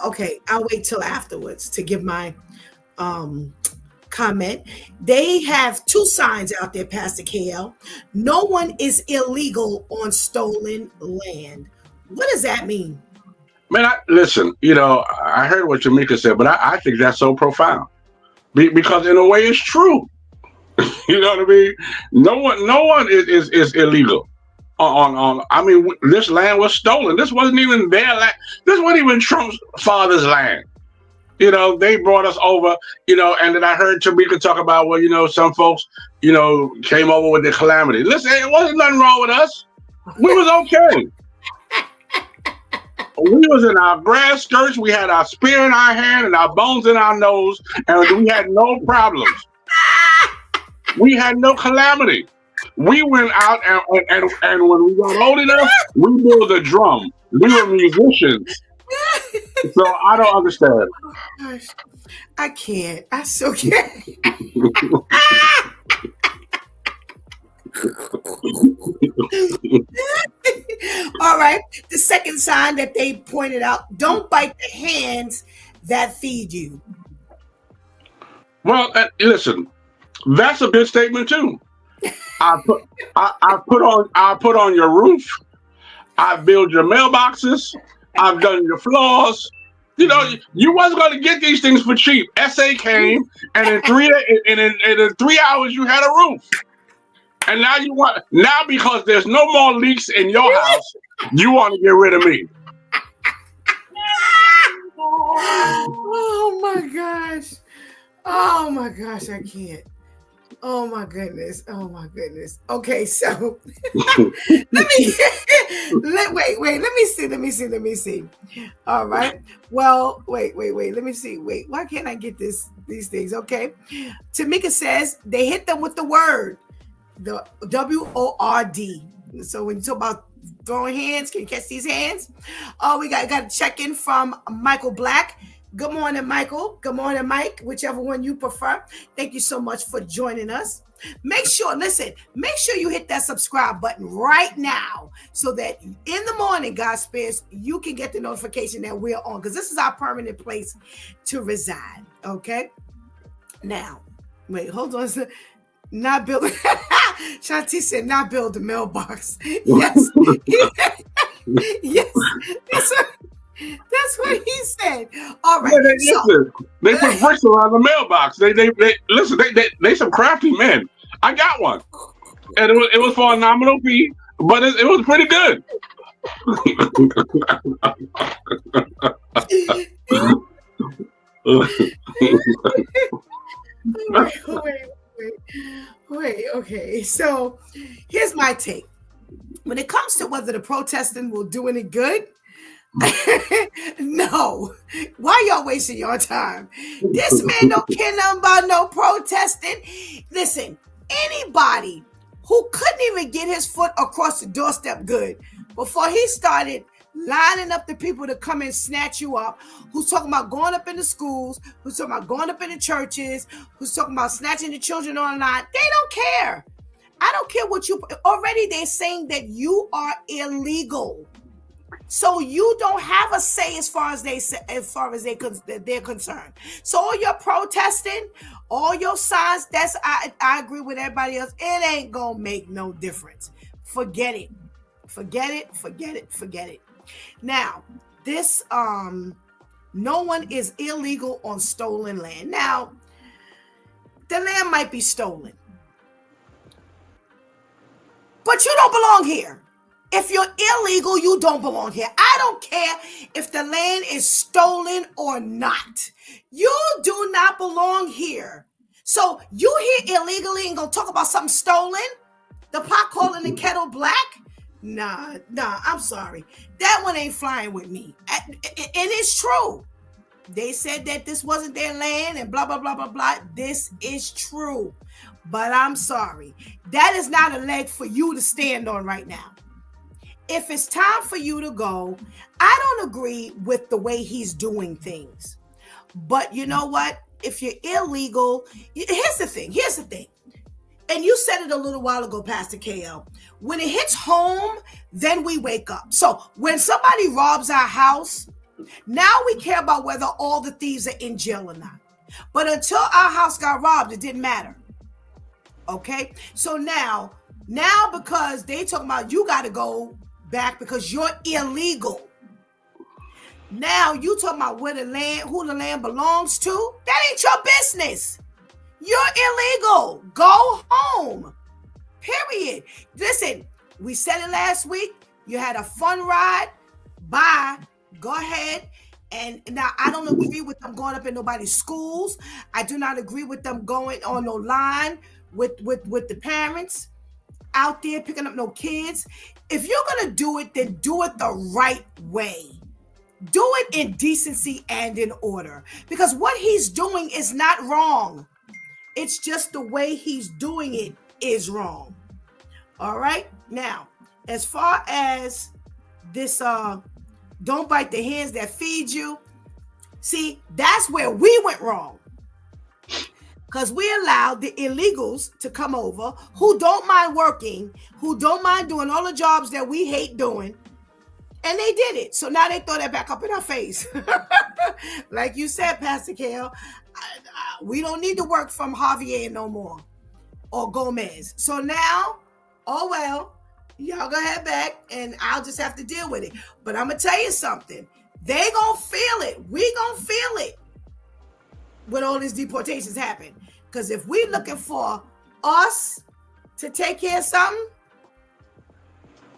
Okay, I'll wait till afterwards to give my comment. They have 2 signs out there, Pastor KL. No one is illegal on stolen land. What does that mean? Man, listen, you know, I heard what Jamaica said, but I think that's so profound. Because in a way it's true. You know what I mean? No one is illegal. I mean, this land was stolen. This wasn't even their land. This wasn't even Trump's father's land. You know, they brought us over, you know, and then I heard Tamika talk about, well, you know, some folks, you know, came over with the calamity. Listen, it wasn't nothing wrong with us. We was okay. We was in our grass skirts. We had our spear in our hand and our bones in our nose, and we had no problems. We had no calamity. We went out and when we got old enough, we blew the drum. We were musicians. So I don't understand. Oh, gosh. I can't. I so can't. All right. The second sign that they pointed out: don't bite the hands that feed you. Well, listen, that's a good statement too. I put on your roof. I build your mailboxes. I've done your floors. You know, you wasn't going to get these things for cheap. SA came, and in 3 hours you had a roof. And now because there's no more leaks in your house, you want to get rid of me. Oh my gosh. Oh my gosh, I can't. Oh my goodness. Oh my goodness. Okay, so let me see. All right. Well, wait. Let me see. Wait, why can't I get these things? Okay. Tamika says they hit them with the word. The WORD. So when you talk about throwing hands, can you catch these hands? Oh, we got a check in from Michael Black. Good morning, Michael. Good morning, Mike, whichever one you prefer. Thank you so much for joining us. Make sure you hit that subscribe button right now so that in the morning, God spares, you can get the notification that we're on, because this is our permanent place to reside. Okay. Now, wait, hold on. Not build. Shanti said, "Not build the mailbox." Yes, yes. That's what he said. All right. They put bricks around the mailbox. They listen. They some crafty men. I got one, and it was for a nominal fee, but it was pretty good. Wait. Okay. So here's my take. When it comes to whether the protesting will do any good, no. Why y'all wasting your time? This man don't care nothing about no protesting. Listen, anybody who couldn't even get his foot across the doorstep good before he started lining up the people to come and snatch you up, who's talking about going up in the schools, who's talking about going up in the churches, who's talking about snatching the children online, they don't care. I don't care what you already. They're saying that you are illegal. So you don't have a say as far as they're concerned. So all your protesting, all your signs, I agree with everybody else. It ain't gonna make no difference. Forget it. Now, this no one is illegal on stolen land. Now, the land might be stolen, but you don't belong here. If you're illegal, you don't belong here. I don't care if the land is stolen or not. You do not belong here. So you here illegally and gonna talk about something stolen? The pot calling the kettle black? Nah, I'm sorry. That one ain't flying with me. And it's true. They said that this wasn't their land and blah, blah, blah, blah, blah. This is true. But I'm sorry. That is not a leg for you to stand on right now. If it's time for you to go, I don't agree with the way he's doing things. But you know what? If you're illegal, here's the thing. And you said it a little while ago, Pastor KL. When it hits home, then we wake up. So when somebody robs our house, now we care about whether all the thieves are in jail or not. But until our house got robbed, it didn't matter. Okay? So now because they talking about you got to go back because you're illegal. Now you talking about who the land belongs to? That ain't your business. You're illegal. Go home. Period. Listen, we said it last week. You had a fun ride. Bye. Go ahead. And now I don't agree with them going up in nobody's schools. I do not agree with them going on no line with the parents out there picking up no kids. If you're going to do it, then do it the right way. Do it in decency and in order. Because what he's doing is not wrong. It's just the way he's doing it is wrong. All right? Now, as far as this don't bite the hands that feed you, see, that's where we went wrong. Because we allowed the illegals to come over who don't mind working, who don't mind doing all the jobs that we hate doing. And they did it. So now they throw that back up in our face. Like you said, Pastor Kale, we don't need to work from Javier no more or Gomez. So now, oh well, y'all gonna head back and I'll just have to deal with it. But I'm going to tell you something. They gonna feel it. We gonna feel it when all these deportations happen. Because if we looking for us to take care of something,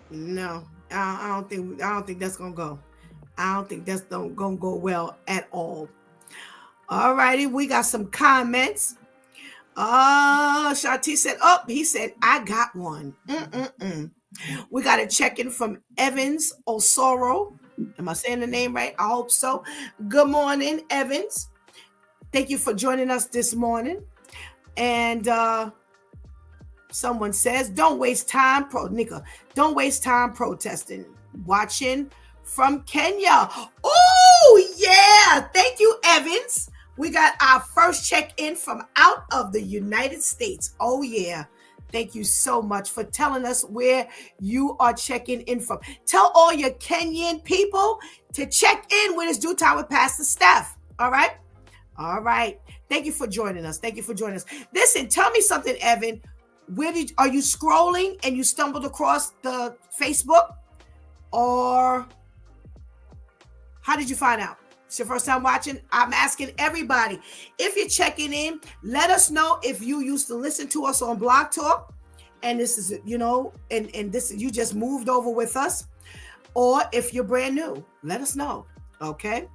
no, I don't think that's gonna go. I don't think that's gonna go well at all. All righty, we got some comments. Shanti said, he said, I got one. We got a check-in from Evans Osoro. Am I saying the name right? I hope so. Good morning, Evans. Thank you for joining us this morning. And someone says, don't waste time protesting. Watching from Kenya. Oh, yeah. Thank you, Evans. We got our first check-in from out of the United States. Oh, yeah. Thank you so much for telling us where you are checking in from. Tell all your Kenyan people to check in when it's due time with Pastor Steph. All right? All right. Thank you for joining us. Listen, tell me something, Evan. Are you scrolling and you stumbled across the Facebook? Or how did you find out? It's your first time watching. I'm asking everybody, if you're checking in, let us know if you used to listen to us on Blog Talk, and this is, and this you just moved over with us, or if you're brand new, let us know. Okay.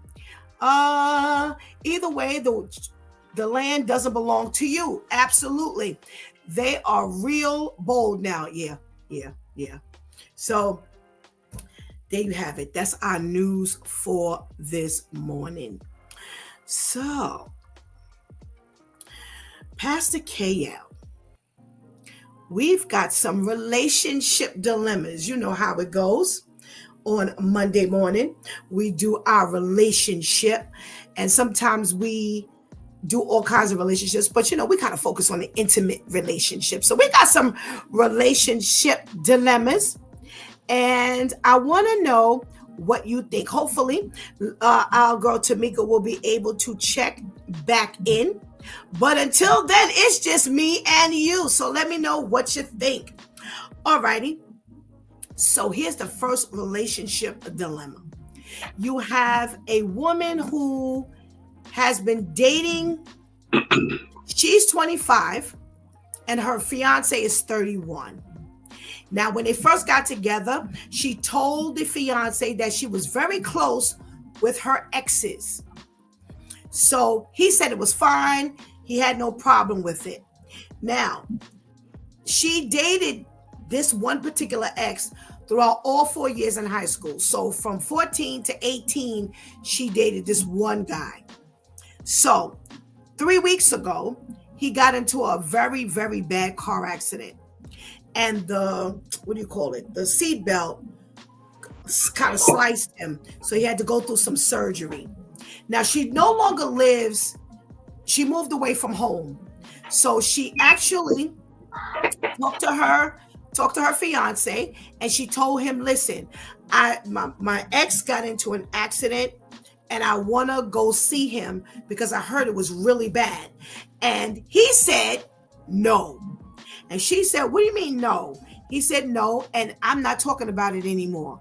Either way, the land doesn't belong to you. Absolutely. They are real bold now. Yeah. So there you have it. That's our news for this morning. So, Pastor KL, we've got some relationship dilemmas. You know how it goes. On Monday morning, we do our relationship, and sometimes we do all kinds of relationships, but we kind of focus on the intimate relationship. So we got some relationship dilemmas. And I want to know what you think. Hopefully, our girl Tamika will be able to check back in. But until then, it's just me and you. So let me know what you think. All righty. So here's the first relationship dilemma. You have a woman who has been dating. She's 25 and her fiance is 31. Now, when they first got together, she told the fiance that she was very close with her exes. So he said it was fine. He had no problem with it. Now, she dated this one particular ex throughout all 4 years in high school. So from 14 to 18, she dated this one guy. So 3 weeks ago, he got into a very, very bad car accident. And the seatbelt kind of sliced him. So he had to go through some surgery. Now, she no longer she moved away from home. So she actually talked to her fiance, and she told him, listen, my ex got into an accident and I want to go see him because I heard it was really bad. And he said, no. And she said, what do you mean no? He said no, and I'm not talking about it anymore.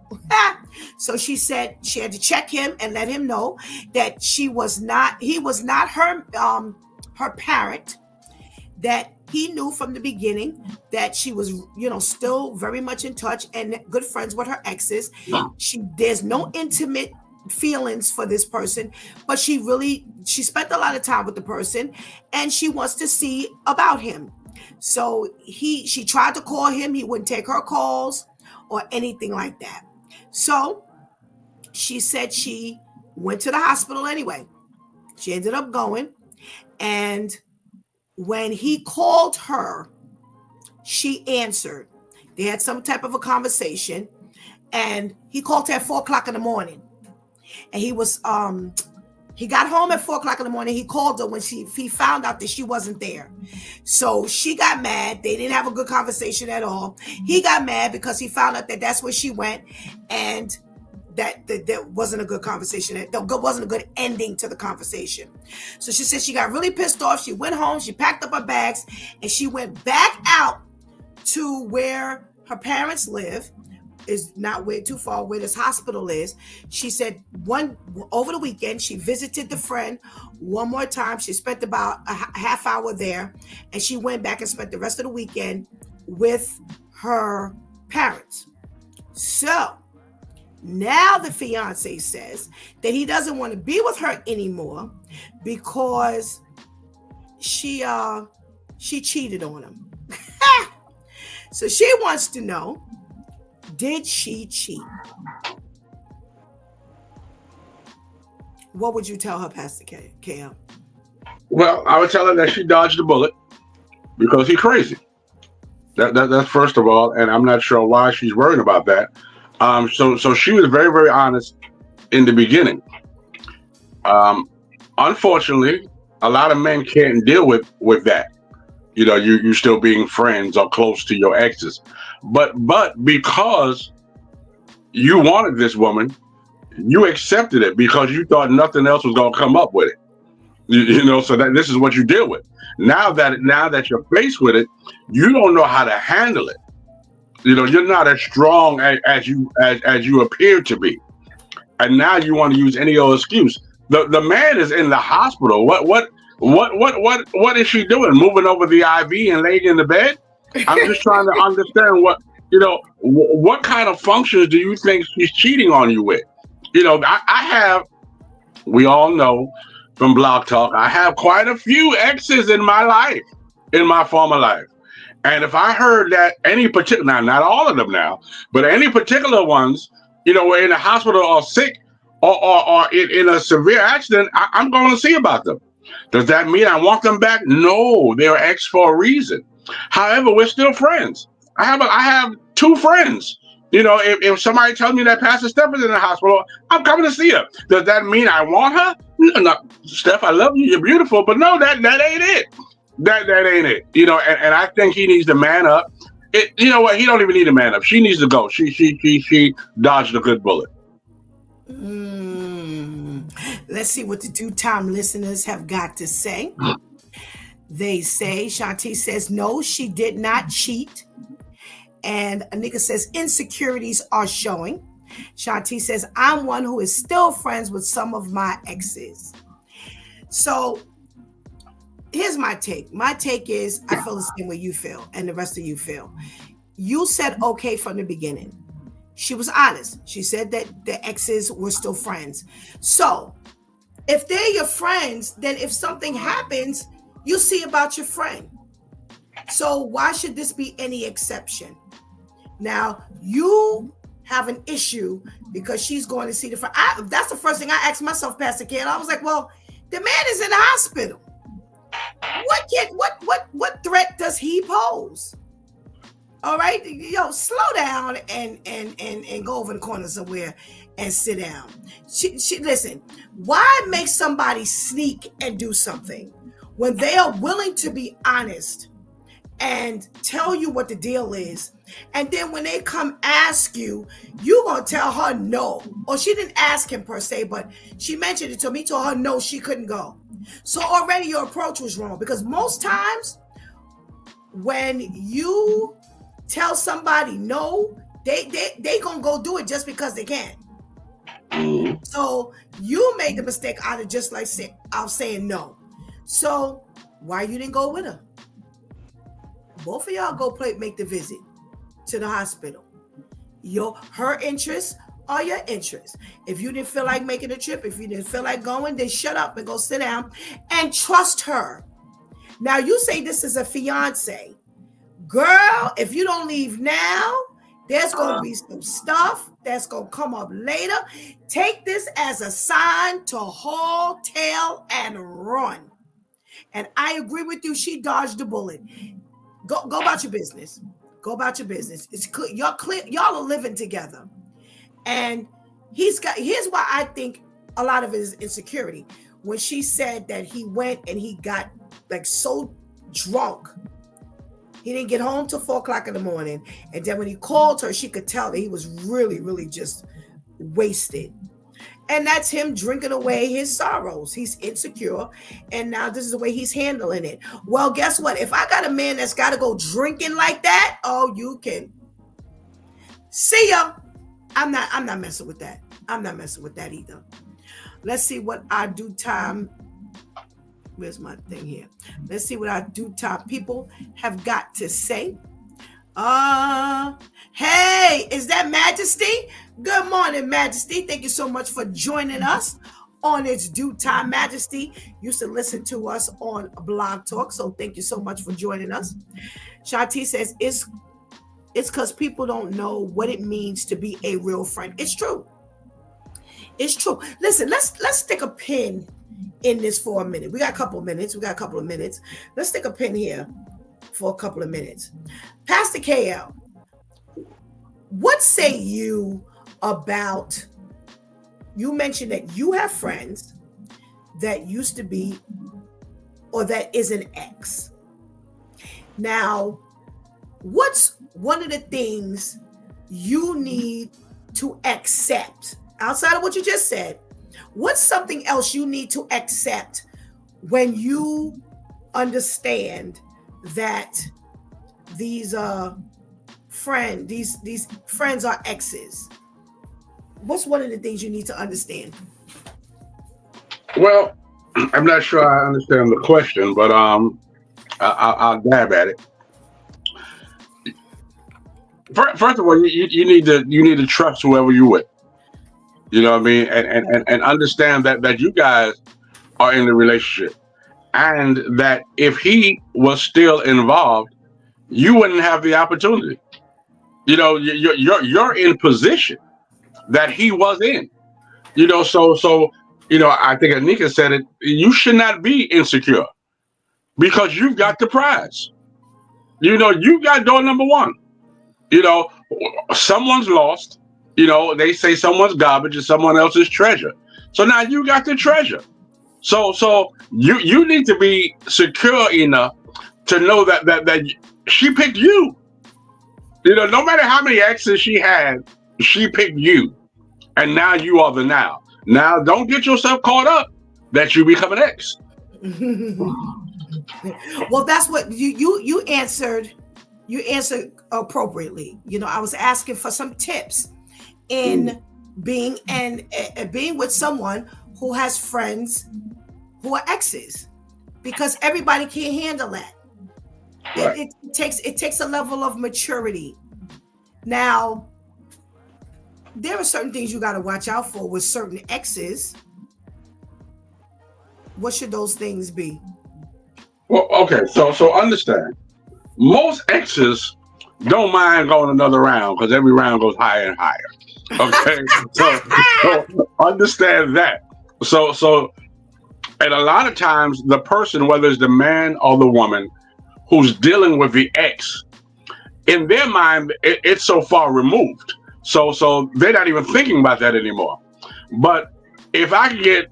So she said she had to check him and let him know that he was not her parent, that he knew from the beginning that she was, still very much in touch and good friends with her exes. There's no intimate feelings for this person, but she spent a lot of time with the person and she wants to see about him. So she tried to call him. He wouldn't take her calls or anything like that. So she said she went to the hospital anyway. She ended up going. And when he called her, she answered. They had some type of a conversation. And he called her at 4:00 in the morning. And he got home at 4:00 in the morning. He called her when he found out that she wasn't there. So she got mad. They didn't have a good conversation at all. He got mad because he found out that that's where she went, and that wasn't a good conversation. That wasn't a good ending to the conversation. So she said she got really pissed off. She went home. She packed up her bags and she went back out to where her parents live. is not way too far where this hospital is. She said over the weekend she visited the friend one more time. She spent about a half hour there, and she went back and spent the rest of the weekend with her parents. So now the fiance says that he doesn't want to be with her anymore because she cheated on him. So she wants to know, did she cheat? What would you tell her, Pastor KL? Well, I would tell her that she dodged a bullet because he's crazy. That's first of all, and I'm not sure why she's worried about that. So she was very, very honest in the beginning. Unfortunately, a lot of men can't deal with that. You still being friends or close to your exes, but because you wanted this woman, you accepted it because you thought nothing else was going to come up with it. So that this is what you deal with. Now that you're faced with it, you don't know how to handle it. You're not as strong as you appear to be, and now you want to use any old excuse. The man is in the hospital. What is she doing? Moving over the IV and laying in the bed? I'm just trying to understand what kind of functions do you think she's cheating on you with? I have. We all know from Blog Talk, I have quite a few exes in my life, in my former life. And if I heard that any particular, now, not all of them now, but any particular ones, were in the hospital or sick or in a severe accident, I'm going to see about them. Does that mean I want them back? No, they're ex for a reason. However, we're still friends. I have two friends. If somebody tells me that Pastor Steph is in the hospital, I'm coming to see her. Does that mean I want her? No, Steph, I love you. You're beautiful, but no, that ain't it. That ain't it. And I think he needs to man up. You know what? He don't even need to man up. She needs to go. She dodged a good bullet. Let's see what the two-time listeners have got to say. They say, Shanti says, no, she did not cheat. And Anika says, insecurities are showing. Shanti says, I'm one who is still friends with some of my exes. So here's my take. My take is, I feel the same way you feel and the rest of you feel. You said okay from the beginning. She was honest. She said that the exes were still friends. So if they're your friends, then if something happens, you see about your friend. So why should this be any exception? Now, you have an issue because she's going to see the friend. That's the first thing I asked myself, Pastor Ken. I was like, well, the man is in the hospital. What threat does he pose? All right, slow down and go over the corner somewhere and sit down. She listen. Why make somebody sneak and do something when they are willing to be honest and tell you what the deal is? And then when they come ask you, you're going to tell her no. Or she didn't ask him per se, but she mentioned it to me, told her no, she couldn't go. So already your approach was wrong, because most times when you tell somebody no, they going to go do it just because they can. So you made the mistake out of just like saying no. So why you didn't go with her? Both of y'all go make the visit to the hospital. Her interests are your interests. If you didn't feel like making a trip, if you didn't feel like going, then shut up and go sit down and trust her. Now you say this is a fiance. Girl, if you don't leave now, there's going to be some stuff that's going to come up later. Take this as a sign to haul tail and run. And I agree with you. She dodged the bullet. Go about your business. Go about your business. It's clear. Y'all are living together. And here's why I think a lot of it is insecurity. When she said that he went and he got like so drunk, he didn't get home till 4:00 in the morning. And then when he called her, she could tell that he was really, really just wasted. And that's him drinking away his sorrows. He's insecure. And now this is the way he's handling it. Well, guess what? If I got a man that's got to go drinking like that, oh, you can See ya. I'm not messing with that. I'm not messing with that either. Let's see what our due time. Where's my thing here? Let's see what our due time people have got to say. Hey, is that Majesty? Good morning, Majesty. Thank you so much for joining us on It's Due Time. Majesty used to listen to us on Blog Talk, so thank you so much for joining us. Shanti says it's because people don't know what it means to be a real friend. It's true. It's true. Listen, let's stick a pin in this for a minute. We got a couple of minutes. Let's stick a pin here for a couple of minutes. Pastor KL, what say you about, you mentioned that you have friends that used to be or that is an ex. Now, what's one of the things you need to accept outside of what you just said? What's something else you need to accept when you understand that these friends are exes? What's one of the things you need to understand? Well, I'm not sure I understand the question, but I'll dab at it. First of all, you need to trust whoever you with. You know what I mean, and understand that you guys are in the relationship, and that if he was still involved, you wouldn't have the opportunity. You know, you're in position that he was in. You know, so you know, I think Anika said it. You should not be insecure because you've got the prize. You know, you got door number one. You know, someone's lost. You know, they say someone's garbage is someone else's treasure. So now you got the treasure. So you need to be secure enough to know that she picked you. You know, no matter how many exes she had, she picked you. And now you are the now. Now don't get yourself caught up that you become an ex. Well, that's what you answered. You answered appropriately. You know, I was asking for some tips in being with someone who has friends who are exes, because everybody can't handle that. Right. It takes a level of maturity. Now, there are certain things you got to watch out for with certain exes. What should those things be? Well, okay, so understand, most exes don't mind going another round because every round goes higher and higher. Okay, so understand that. So, and a lot of times the person, whether it's the man or the woman who's dealing with the ex, in their mind, it's so far removed. So they're not even thinking about that anymore. But if I could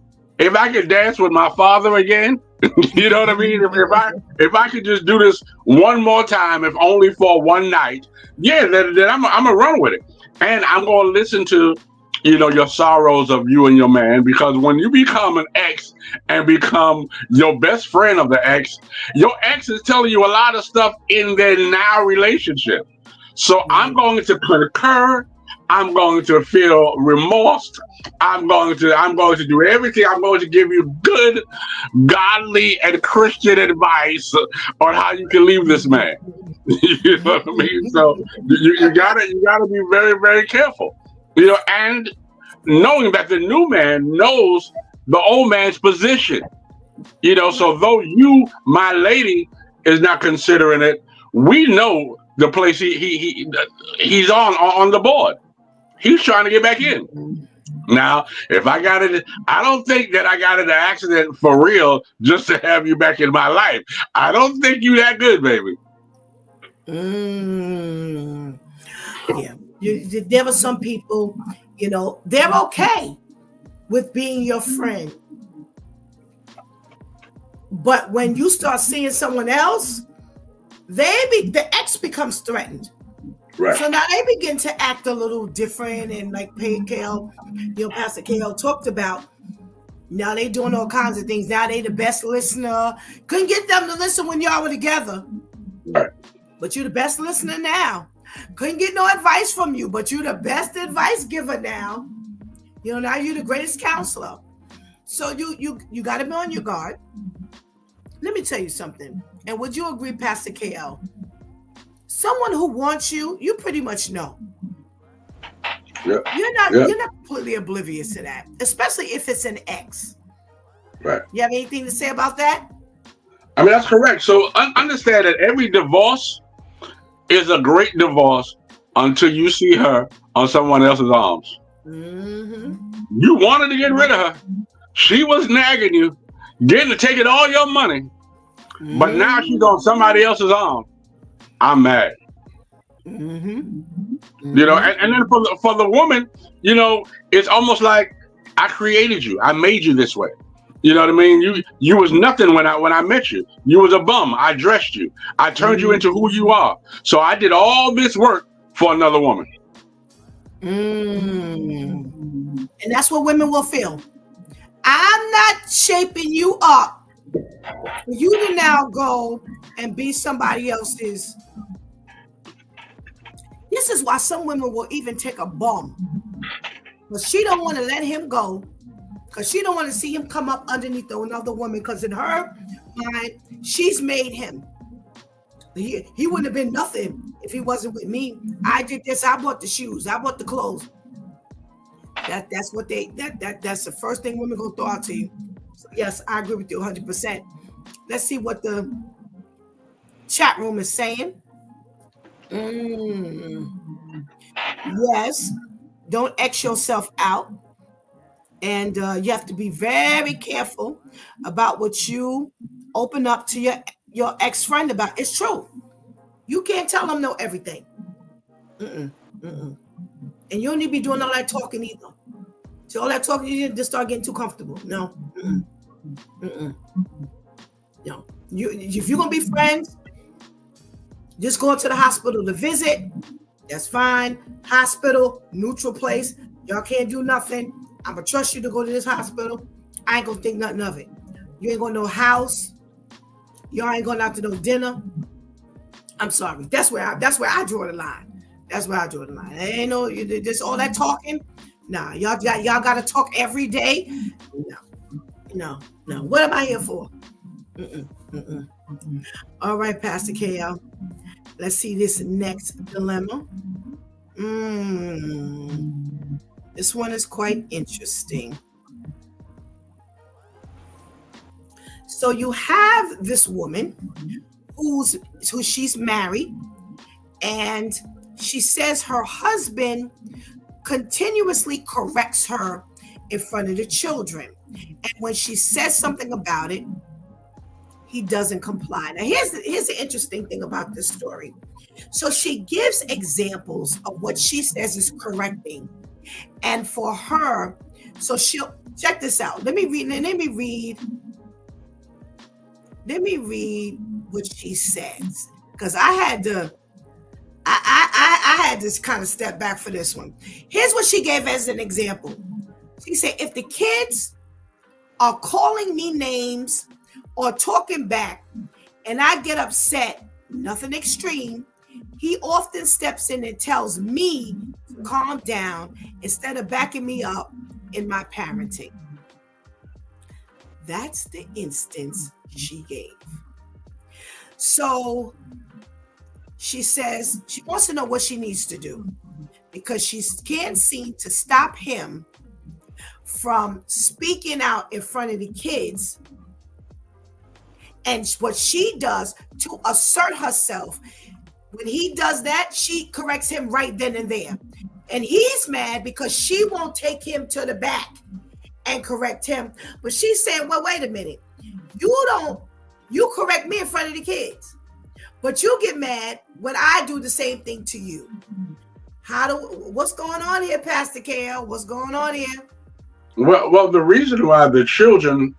dance with my father again, you know what I mean? If I could just do this one more time, if only for one night, yeah, then I'm gonna run with it. And I'm gonna listen to, you know, your sorrows of you and your man, because when you become an ex and become your best friend of the ex, your ex is telling you a lot of stuff in their now relationship. So I'm going to concur. I'm going to feel remorse. I'm going to do everything. I'm going to give you good, godly, and Christian advice on how you can leave this man. You know what I mean? So you gotta be very, very careful. You know, and knowing that the new man knows the old man's position. You know, so though you, my lady, is not considering it, we know the place he's on the board. He's trying to get back in. Now, if I got it, I don't think that I got in an accident for real just to have you back in my life. I don't think you that good, baby. Yeah. There were some people, you know, they're okay with being your friend. But when you start seeing someone else, the ex becomes threatened. Right. So now they begin to act a little different, and like Pastor KL talked about, now they doing all kinds of things. Now they the best listener. Couldn't get them to listen when y'all were together. Right. But you're the best listener now. Couldn't get no advice from you, but you're the best advice giver now. Now you're the greatest counselor. So you got to be on your guard. Let me tell you something. And would you agree, Pastor KL? Someone who wants you, you pretty much know. Yeah. You're not completely oblivious to that, especially if it's an ex. Right. You have anything to say about that? I mean, that's correct. So understand that every divorce is a great divorce until you see her on someone else's arms. Mm-hmm. You wanted to get rid of her. She was nagging you, taking all your money. Mm-hmm. But now she's on somebody else's arm. I'm mad. Mm-hmm. And then for the woman, it's almost like I created you. I made you this way. You know what I mean? You was nothing when I met you. You was a bum. I dressed you. I turned you into who you are. So I did all this work for another woman. And that's what women will feel. I'm not shaping you up for you to now go and be somebody else's. This is why some women will even take a bum. But she don't want to let him go. Because she don't want to see him come up underneath another woman. Because in her mind, she's made him. He wouldn't have been nothing if he wasn't with me. I did this. I bought the shoes. I bought the clothes. That's the first thing women gonna throw out to you. So yes, I agree with you 100%. Let's see what the chat room is saying. Yes, don't X yourself out. And you have to be very careful about what you open up to your ex-friend about. It's true. You can't tell them no everything. And you don't need to be doing all that talking either. So all that talking, you just start getting too comfortable. No. No. If you're going to be friends, just go to the hospital to visit. That's fine. Hospital, neutral place. Y'all can't do nothing. I'm going to trust you to go to this hospital. I ain't going to think nothing of it. You ain't going to no house. Y'all ain't going out to no dinner. I'm sorry. That's where I draw the line. That's where I draw the line. Ain't no, just all that talking. Nah, y'all got to talk every day. No. What am I here for? All right, Pastor KL. Let's see this next dilemma. This one is quite interesting. So you have this woman who she's married, and she says her husband continuously corrects her in front of the children. And when she says something about it, he doesn't comply. Now, here's the interesting thing about this story. So she gives examples of what she says is correcting. And for her, so she'll check this out. Let me read what she says. Because I had to kind of step back for this one. Here's what she gave as an example. She said, if the kids are calling me names or talking back and I get upset, nothing extreme, he often steps in and tells me to calm down instead of backing me up in my parenting. That's the instance she gave. So she says she wants to know what she needs to do because she can't seem to stop him from speaking out in front of the kids. And what she does to assert herself, when he does that, she corrects him right then and there. And he's mad because she won't take him to the back and correct him. But she's saying, well, wait a minute. You correct me in front of the kids, but you get mad when I do the same thing to you. What's going on here, Pastor KL? What's going on here? Well, the reason why the children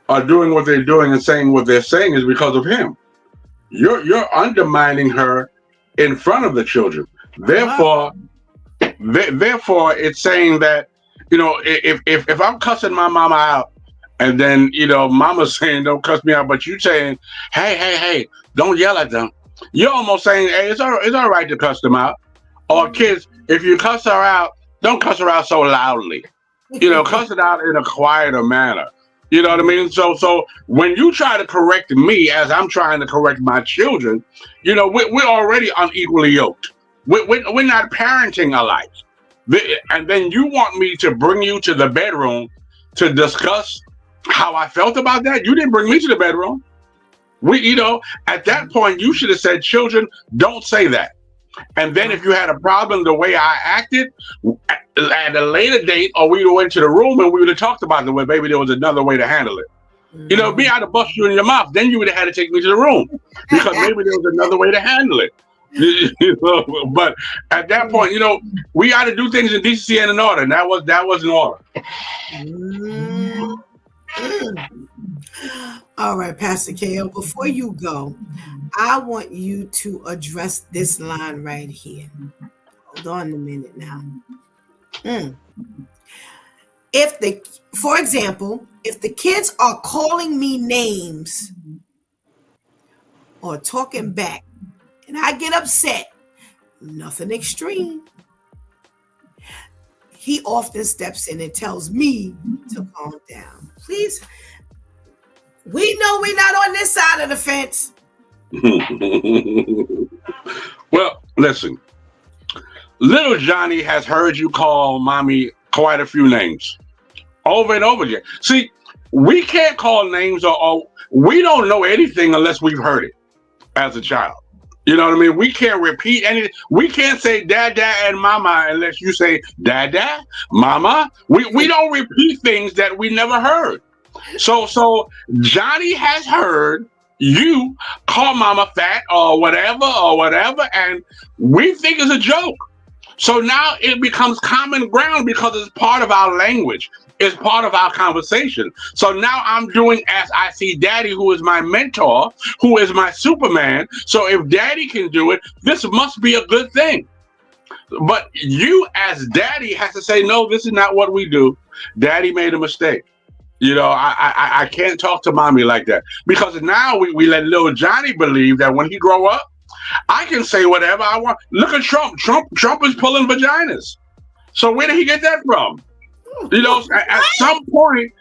are doing what they're doing and saying what they're saying is because of him. You're undermining her in front of the children. Therefore, it's saying that, if I'm cussing my mama out, and then, mama's saying, don't cuss me out, but you saying, hey, don't yell at them. you're almost saying, hey, it's all right to cuss them out. Or kids, if you cuss her out, don't cuss her out so loudly. Cuss it out in a quieter manner. You know what I mean? So when you try to correct me as I'm trying to correct my children, we're already unequally yoked. We're not parenting alike. And then you want me to bring you to the bedroom to discuss how I felt about that? You didn't bring me to the bedroom. At that point, you should have said, children, don't say that. And then if you had a problem the way I acted, at a later date, or we went to the room and we would have talked about the way maybe there was another way to handle it. Me, I'd have bust you in your mouth. Then you would have had to take me to the room because maybe there was another way to handle it. But at that point, we got to do things in decency and in order. And that was in order. All right, Pastor KO, before you go, I want you to address this line right here. Hold on a minute now. For example, if the kids are calling me names or talking back and I get upset, nothing extreme, he often steps in and tells me to calm down. Please. We know we're not on this side of the fence. Well, listen. Little Johnny has heard you call mommy quite a few names over and over again. See, we can't call names or we don't know anything unless we've heard it as a child. You know what I mean? We can't repeat anything. We can't say dada and mama unless you say dada, mama. We don't repeat things that we never heard. So Johnny has heard you call mama fat or whatever, and we think it's a joke. So now it becomes common ground because it's part of our language. It's part of our conversation. So now I'm doing as I see daddy, who is my mentor, who is my Superman. So if daddy can do it, this must be a good thing. But you as daddy has to say, no, this is not what we do. Daddy made a mistake. I can't talk to mommy like that because now we let little Johnny believe that when he grow up, I can say whatever I want. Look at Trump. Trump is pulling vaginas. So where did he get that from? At some point,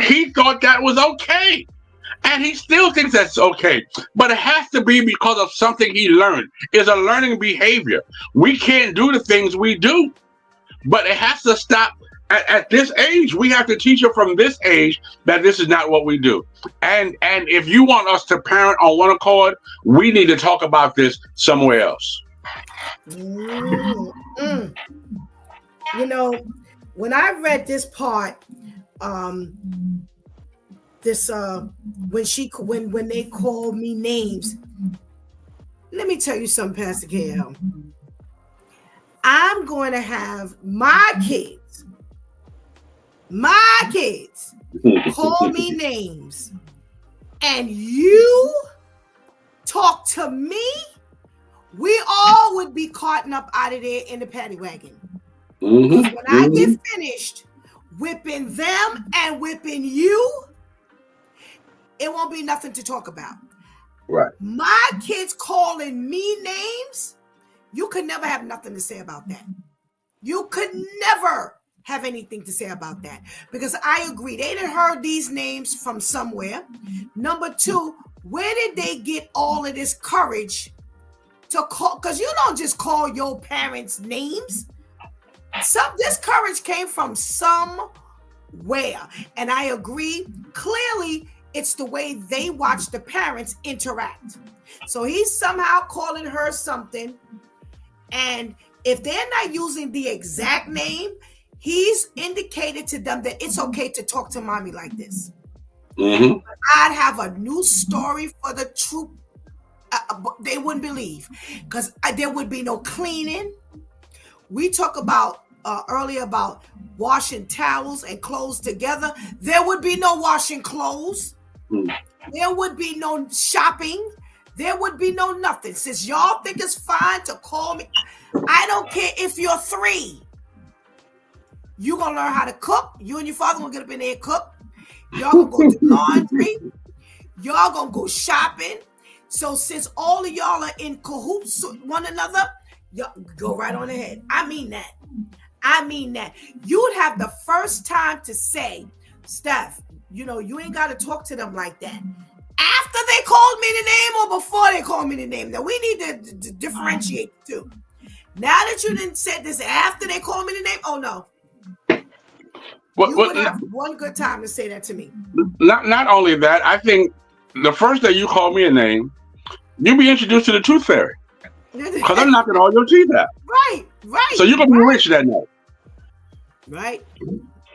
he thought that was okay. And he still thinks that's okay. But it has to be because of something he learned. It's a learning behavior. We can't do the things we do. But it has to stop. At this age, we have to teach her from this age that this is not what we do. And if you want us to parent on one accord, we need to talk about this somewhere else. When I read this part, when they call me names, let me tell you something, Pastor KL. I'm going to have my kids call me names, and you talk to me, we all would be caught up out of there in the paddy wagon. Because when I get finished whipping them and whipping you, it won't be nothing to talk about. Right. My kids calling me names, you could never have nothing to say about that. You could never have anything to say about that, because I agree, they done heard these names from somewhere. Number two, where did they get all of this courage to call? Because you don't just call your parents names. This courage came from somewhere, and I agree. Clearly, it's the way they watch the parents interact. So he's somehow calling her something, and if they're not using the exact name, he's indicated to them that it's okay to talk to mommy like this. I'd have a new story for the troop. They wouldn't believe, because there would be no cleaning. We talk about earlier about washing towels and clothes together. There would be no washing clothes. There would be no shopping. There would be no nothing. Since y'all think it's fine to call me, I don't care if you're 3. You're going to learn how to cook. You and your father going to get up in there and cook. Y'all going to go do laundry. Y'all going to go shopping. So since all of y'all are in cahoots with one another, y'all go right on ahead. I mean that. I mean that. You would have the first time to say, Steph, you ain't got to talk to them like that. After they called me the name or before they called me the name. Now we need to differentiate the two. Now that you didn't say this after they called me the name, oh no. You would have one good time to say that to me. Not only that, I think the first day you call me a name, you'll be introduced to the tooth fairy. Because I'm knocking all your teeth out. Right. So you're going to be rich that night. Right.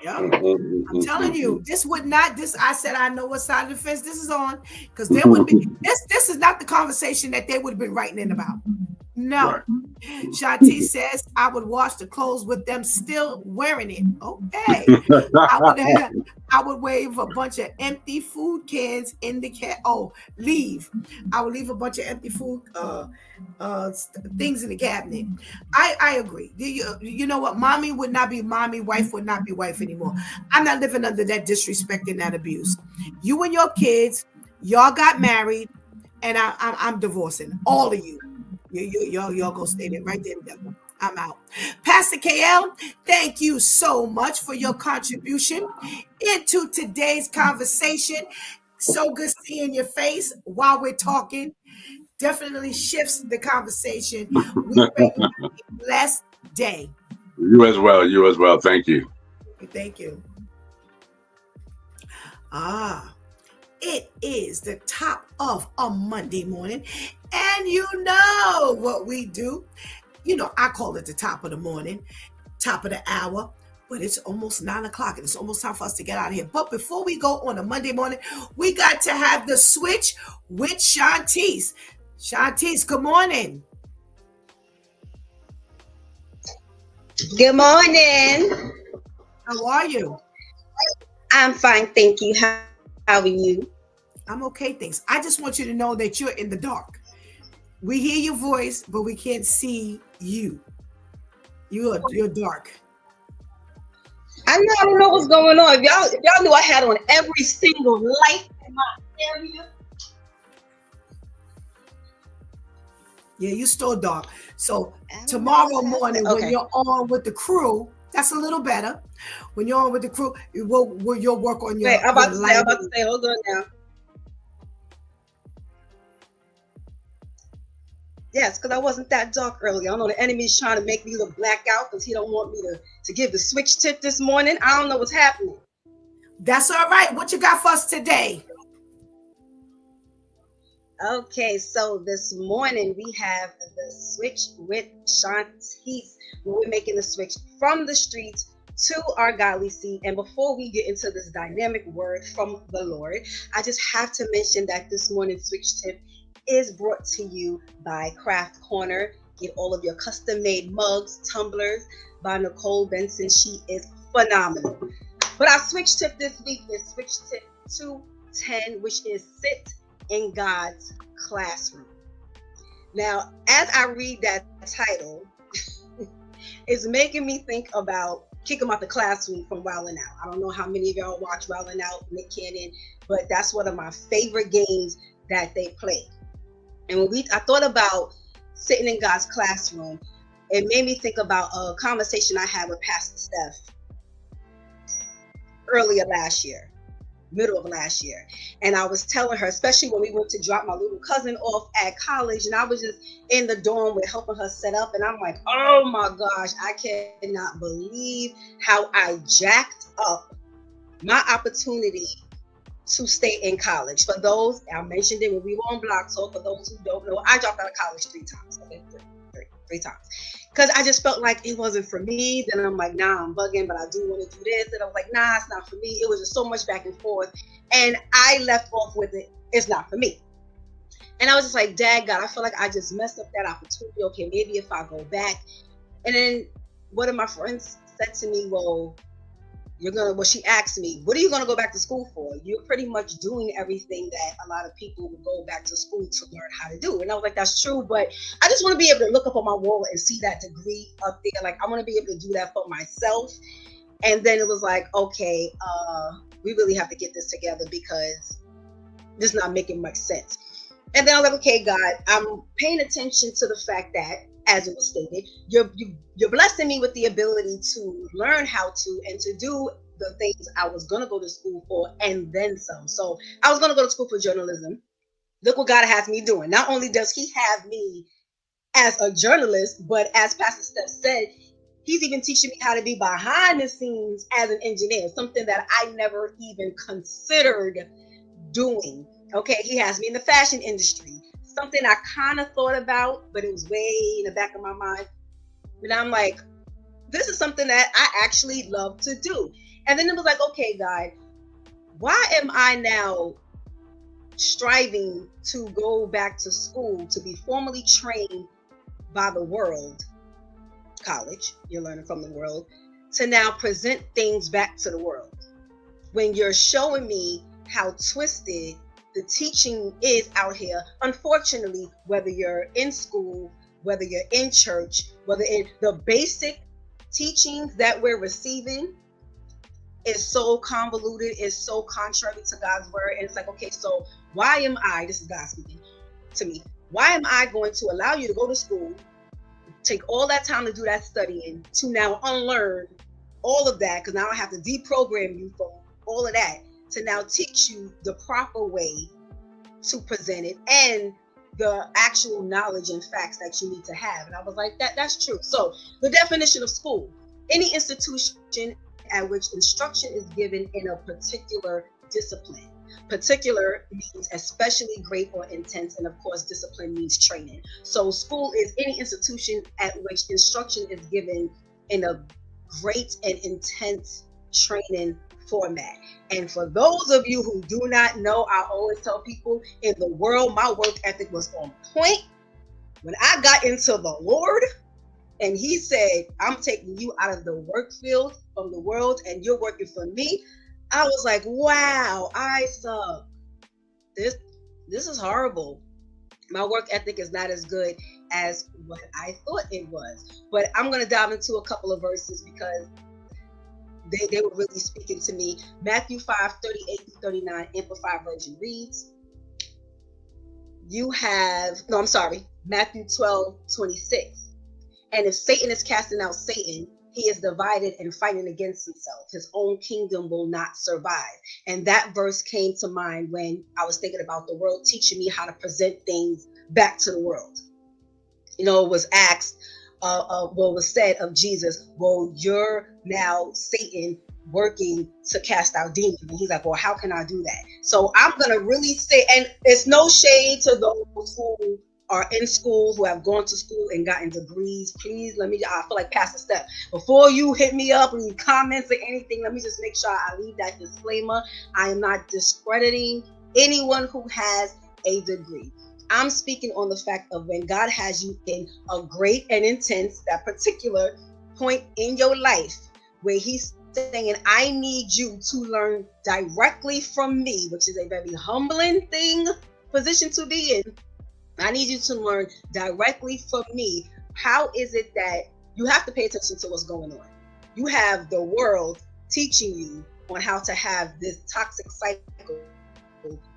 Yep. I'm telling you, I said I know what side of the fence this is on, because there would be this is not the conversation that they would have been writing in about. No. Right. Shanti says I would wash the clothes with them still wearing it. Okay. I would wave a bunch of empty food cans in the leave. I would leave a bunch of empty food things in the cabinet. I agree. You know what? Mommy would not be mommy, wife would not be wife anymore. I'm not living under that disrespect and that abuse. You and your kids, y'all got married, and I'm divorcing all of you. Y'all go stay there right there together. I'm out. Pastor KL, thank you so much for your contribution into today's conversation. So good seeing your face while we're talking. Definitely shifts the conversation. We pray you have a blessed day. You as well. Thank you. Thank you. It is the top of a Monday morning, and you know what we do. I call it the top of the morning, top of the hour, but it's almost 9 o'clock, and it's almost time for us to get out of here. But before we go on a Monday morning, we got to have the switch with Shantice. Shantice, good morning. Good morning. How are you? I'm fine, thank you. How are you? I'm okay, thanks. I just want you to know that you're in the dark. We hear your voice, but we can't see you. You're dark. I don't know what's going on. If y'all knew I had on every single light in my area. Yeah, you still dark. So tomorrow morning, when you're on with the crew, that's a little better. When you're on with the crew, you'll work on your. Wait, I'm about to say, hold on now. Yes, because I wasn't that dark earlier. I know the enemy's trying to make me look black out because he don't want me to give the switch tip this morning. I don't know what's happening. That's all right. What you got for us today? Okay, so this morning we have the switch with Shantice. We're making the switch from the streets to our godly seed. And before we get into this dynamic word from the Lord, I just have to mention that this morning's switch tip is brought to you by Craft Corner. Get all of your custom-made mugs, tumblers by Nicole Benson. She is phenomenal. But our switch tip this week is switch tip 210, which is sit in God's classroom. Now, as I read that title, it's making me think about Kick 'Em Out the Classroom from Wildin' Out. I don't know how many of y'all watch Wildin' Out, Nick Cannon, but that's one of my favorite games that they play. And when I thought about sitting in God's classroom, it made me think about a conversation I had with Pastor Steph middle of last year. And I was telling her, especially when we went to drop my little cousin off at college, and I was just in the dorm with helping her set up. And I'm like, oh my gosh, I cannot believe how I jacked up my opportunity to stay in college. For those, I mentioned it when we were on Block Talk. For those who don't know, I dropped out of college 3 times. Okay, three times. Because I just felt like it wasn't for me. Then I'm like, nah, I'm bugging, but I do want to do this. And I was like, nah, it's not for me. It was just so much back and forth. And I left off with it, it's not for me. And I was just like, dad, God, I feel like I just messed up that opportunity. Okay, maybe if I go back. And then one of my friends said to me, well, she asked me, what are you going to go back to school for? You're pretty much doing everything that a lot of people would go back to school to learn how to do. And I was like, that's true. But I just want to be able to look up on my wall and see that degree up there. Like, I want to be able to do that for myself. And then it was like, okay, we really have to get this together because this is not making much sense. And then I was like, okay, God, I'm paying attention to the fact that, as it was stated, you're blessing me with the ability to learn how to and to do the things I was going to go to school for and then some. So I was going to go to school for journalism. Look what God has me doing. Not only does he have me as a journalist, but as Pastor Steph said, he's even teaching me how to be behind the scenes as an engineer, something that I never even considered doing. Okay, he has me in the fashion industry, something I kind of thought about, but it was way in the back of my mind. And I'm like, this is something that I actually love to do. And then it was like, okay, God, why am I now striving to go back to school to be formally trained by the world, college, you're learning from the world, to now present things back to the world? When you're showing me how twisted the teaching is out here, unfortunately, whether you're in school, whether you're in church, whether in the basic teachings that we're receiving is so convoluted, is so contrary to God's word. And it's like, okay, so why am I, this is God speaking to me, why am I going to allow you to go to school, take all that time to do that studying, to now unlearn all of that, because now I have to deprogram you from all of that, to now teach you the proper way to present it and the actual knowledge and facts that you need to have. And I was like, that's true. So the definition of school, any institution at which instruction is given in a particular discipline. Particular means especially great or intense, and of course discipline means training. So school is any institution at which instruction is given in a great and intense training format. And for those of you who do not know, I always tell people, in the world, my work ethic was on point. When I got into the Lord and he said, I'm taking you out of the work field from the world and you're working for me, I was like, wow, I suck. This is horrible. My work ethic is not as good as what I thought it was. But I'm going to dive into a couple of verses because they were really speaking to me. Matthew 5:38-39, Amplified Version reads, Matthew 12:26. And if Satan is casting out Satan, he is divided and fighting against himself. His own kingdom will not survive. And that verse came to mind when I was thinking about the world teaching me how to present things back to the world. You know, it was asked, what was said of Jesus, well, you're now Satan working to cast out demons. And he's like, well, how can I do that? So I'm going to really say, and it's no shade to those who are in school, who have gone to school and gotten degrees. Please, I feel like Pastor Steph, before you hit me up and you comments or anything, let me just make sure I leave that disclaimer. I am not discrediting anyone who has a degree. I'm speaking on the fact of when God has you in a great and intense, that particular point in your life where he's saying, I need you to learn directly from me, which is a very humbling position to be in. I need you to learn directly from me. How is it that you have to pay attention to what's going on? You have the world teaching you on how to have this toxic cycle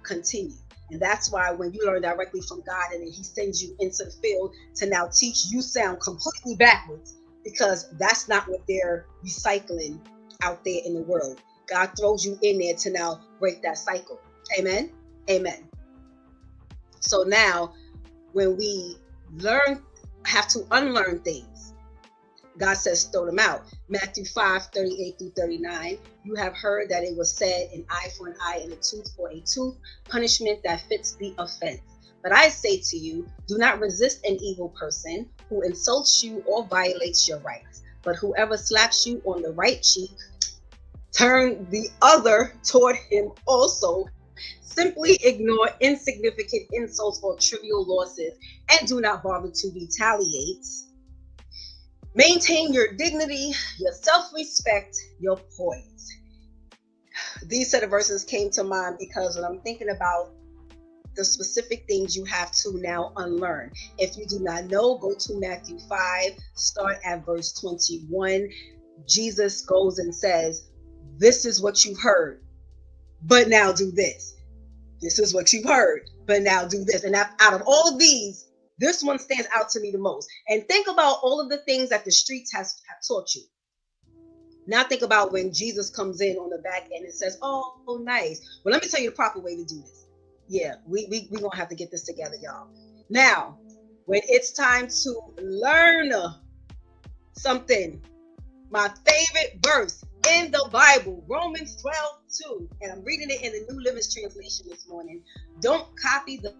continue. And that's why when you learn directly from God and then he sends you into the field to now teach, you sound completely backwards because that's not what they're recycling out there in the world. God throws you in there to now break that cycle. Amen. Amen. So now when we have to unlearn things, God says, throw them out. Matthew 5:38-39. You have heard that it was said, an eye for an eye and a tooth for a tooth, punishment that fits the offense. But I say to you, do not resist an evil person who insults you or violates your rights. But whoever slaps you on the right cheek, turn the other toward him also. Simply ignore insignificant insults or trivial losses and do not bother to retaliate. Maintain your dignity, your self-respect, your poise. These set of verses came to mind because when I'm thinking about the specific things you have to now unlearn. If you do not know, go to Matthew 5, start at verse 21. Jesus goes and says, this is what you've heard, but now do this. This is what you've heard, but now do this. And out of all of these, this one stands out to me the most. And think about all of the things that the streets have taught you. Now think about when Jesus comes in on the back end and says, oh, nice. Well, let me tell you the proper way to do this. Yeah, we going to have to get this together, y'all. Now, when it's time to learn something, my favorite verse in the Bible, Romans 12:2, and I'm reading it in the New Living Translation this morning. Don't copy the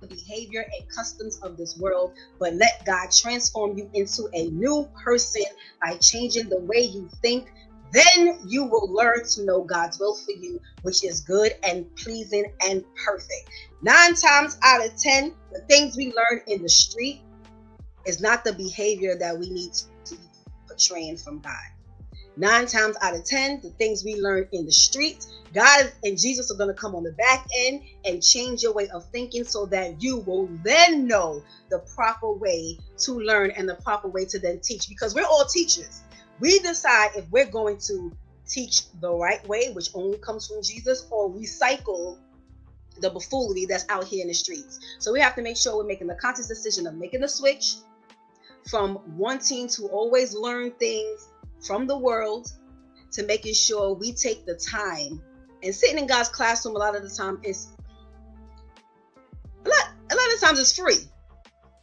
behavior and customs of this world, but let God transform you into a new person by changing the way you think. Then you will learn to know God's will for you, which is good and pleasing and perfect. 9 times out of 10, the things we learn in the street is not the behavior that we need to be portraying from God. 9 times out of 10, the things we learn in the street, God and Jesus are going to come on the back end and change your way of thinking so that you will then know the proper way to learn and the proper way to then teach, because we're all teachers. We decide if we're going to teach the right way, which only comes from Jesus, or recycle the buffoonery that's out here in the streets. So we have to make sure we're making the conscious decision of making the switch from wanting to always learn things from the world to making sure we take the time. And sitting in God's classroom a lot of the time is a lot of times it's free.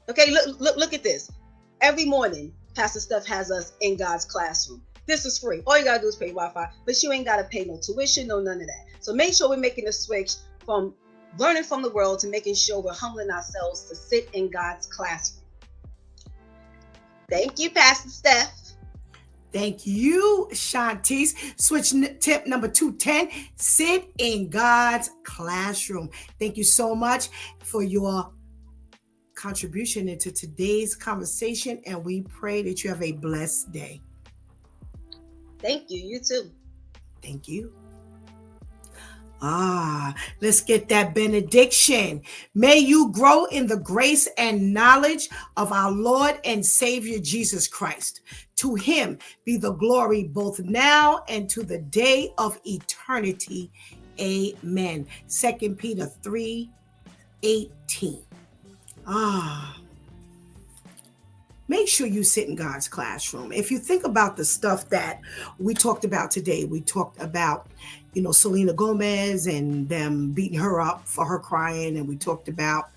Okay, look at this. Every morning, Pastor Steph has us in God's classroom. This is free. All you gotta do is pay Wi-Fi, but you ain't gotta pay no tuition, no none of that. So make sure we're making the switch from learning from the world to making sure we're humbling ourselves to sit in God's classroom. Thank you, Pastor Steph. Thank you, Shantice. Switch tip number 210, sit in God's classroom. Thank you so much for your contribution into today's conversation, and we pray that you have a blessed day. Thank you. You too. Thank you. Let's get that benediction. May you grow in the grace and knowledge of our Lord and Savior Jesus Christ. To him be the glory both now and to the day of eternity. Amen. 2 Peter 3:18. Make sure you sit in God's classroom. If you think about the stuff that we talked about today, we talked about, Selena Gomez and them beating her up for her crying. And we talked about,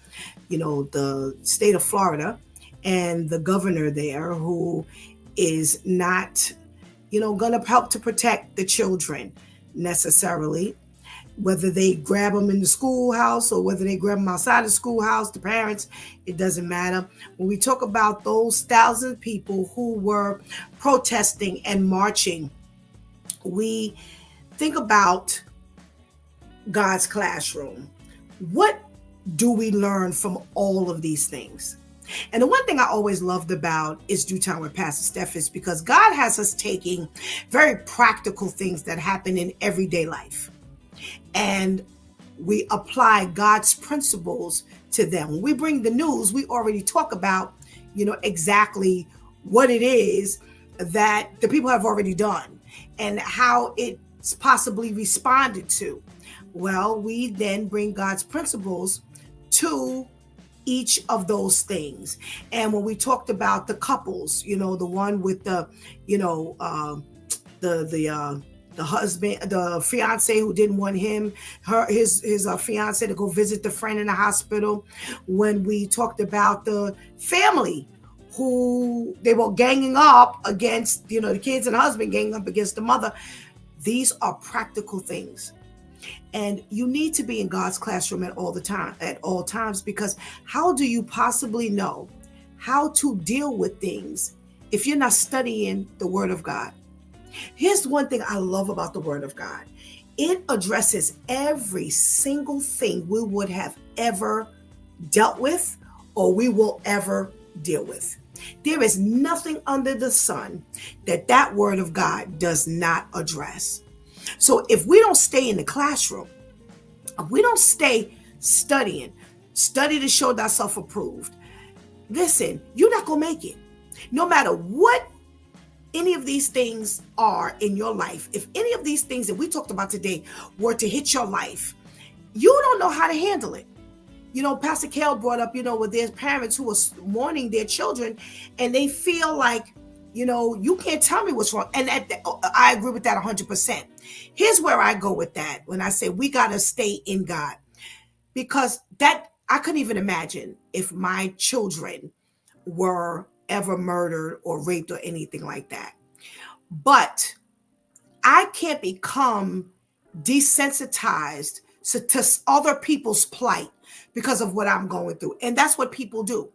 the state of Florida and the governor there who is not, going to help to protect the children necessarily, whether they grab them in the schoolhouse or whether they grab them outside the schoolhouse, the parents, it doesn't matter. When we talk about those thousands of people who were protesting and marching, we think about God's classroom. What do we learn from all of these things? And the one thing I always loved about is Due Time with Pastor Steph is because God has us taking very practical things that happen in everyday life, and we apply God's principles to them. When we bring the news, we already talk about, exactly what it is that the people have already done and how it's possibly responded to. Well, we then bring God's principles to each of those things. And when we talked about the couples, the one with the husband, the fiance who didn't want his fiance to go visit the friend in the hospital. When we talked about the family who they were ganging up against, the kids and husband ganging up against the mother. These are practical things. And you need to be in God's classroom at all times, because how do you possibly know how to deal with things if you're not studying the Word of God? Here's one thing I love about the Word of God. It addresses every single thing we would have ever dealt with or we will ever deal with. There is nothing under the sun that Word of God does not address. So if we don't stay in the classroom, if we don't stay study to show thyself approved, listen, you're not going to make it. No matter what any of these things are in your life, if any of these things that we talked about today were to hit your life, you don't know how to handle it. Pastor Kale brought up, with their parents who are mourning their children, and they feel like, you can't tell me what's wrong. And I agree with that 100%. Here's where I go with that when I say we got to stay in God, because that I couldn't even imagine if my children were ever murdered or raped or anything like that. But I can't become desensitized to other people's plight because of what I'm going through. And that's what people do.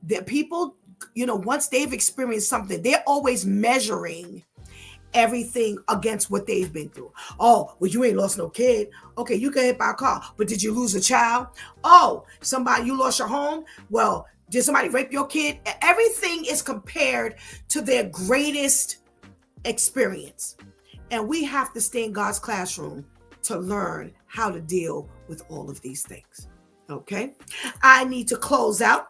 The people, once they've experienced something, they're always measuring everything against what they've been through. Oh, well, you ain't lost no kid. Okay, you got hit by a car, but did you lose a child? Oh, you lost your home. Well, did somebody rape your kid? Everything is compared to their greatest experience. And we have to stay in God's classroom to learn how to deal with all of these things. Okay, I need to close out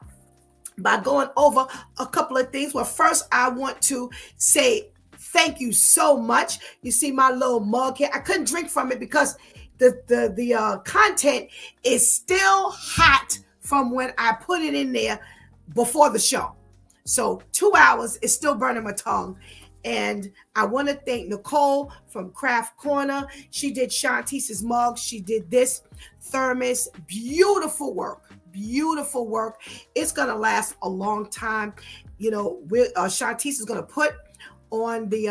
by going over a couple of things. Well, first, I want to say thank you so much. You see my little mug here. I couldn't drink from it because the content is still hot from when I put it in there before the show. So 2 hours is still burning my tongue. And I want to thank Nicole from Craft Corner. She did Shantice's mug. She did this thermos. Beautiful work. Beautiful work. It's going to last a long time. Shantice is going to put on the,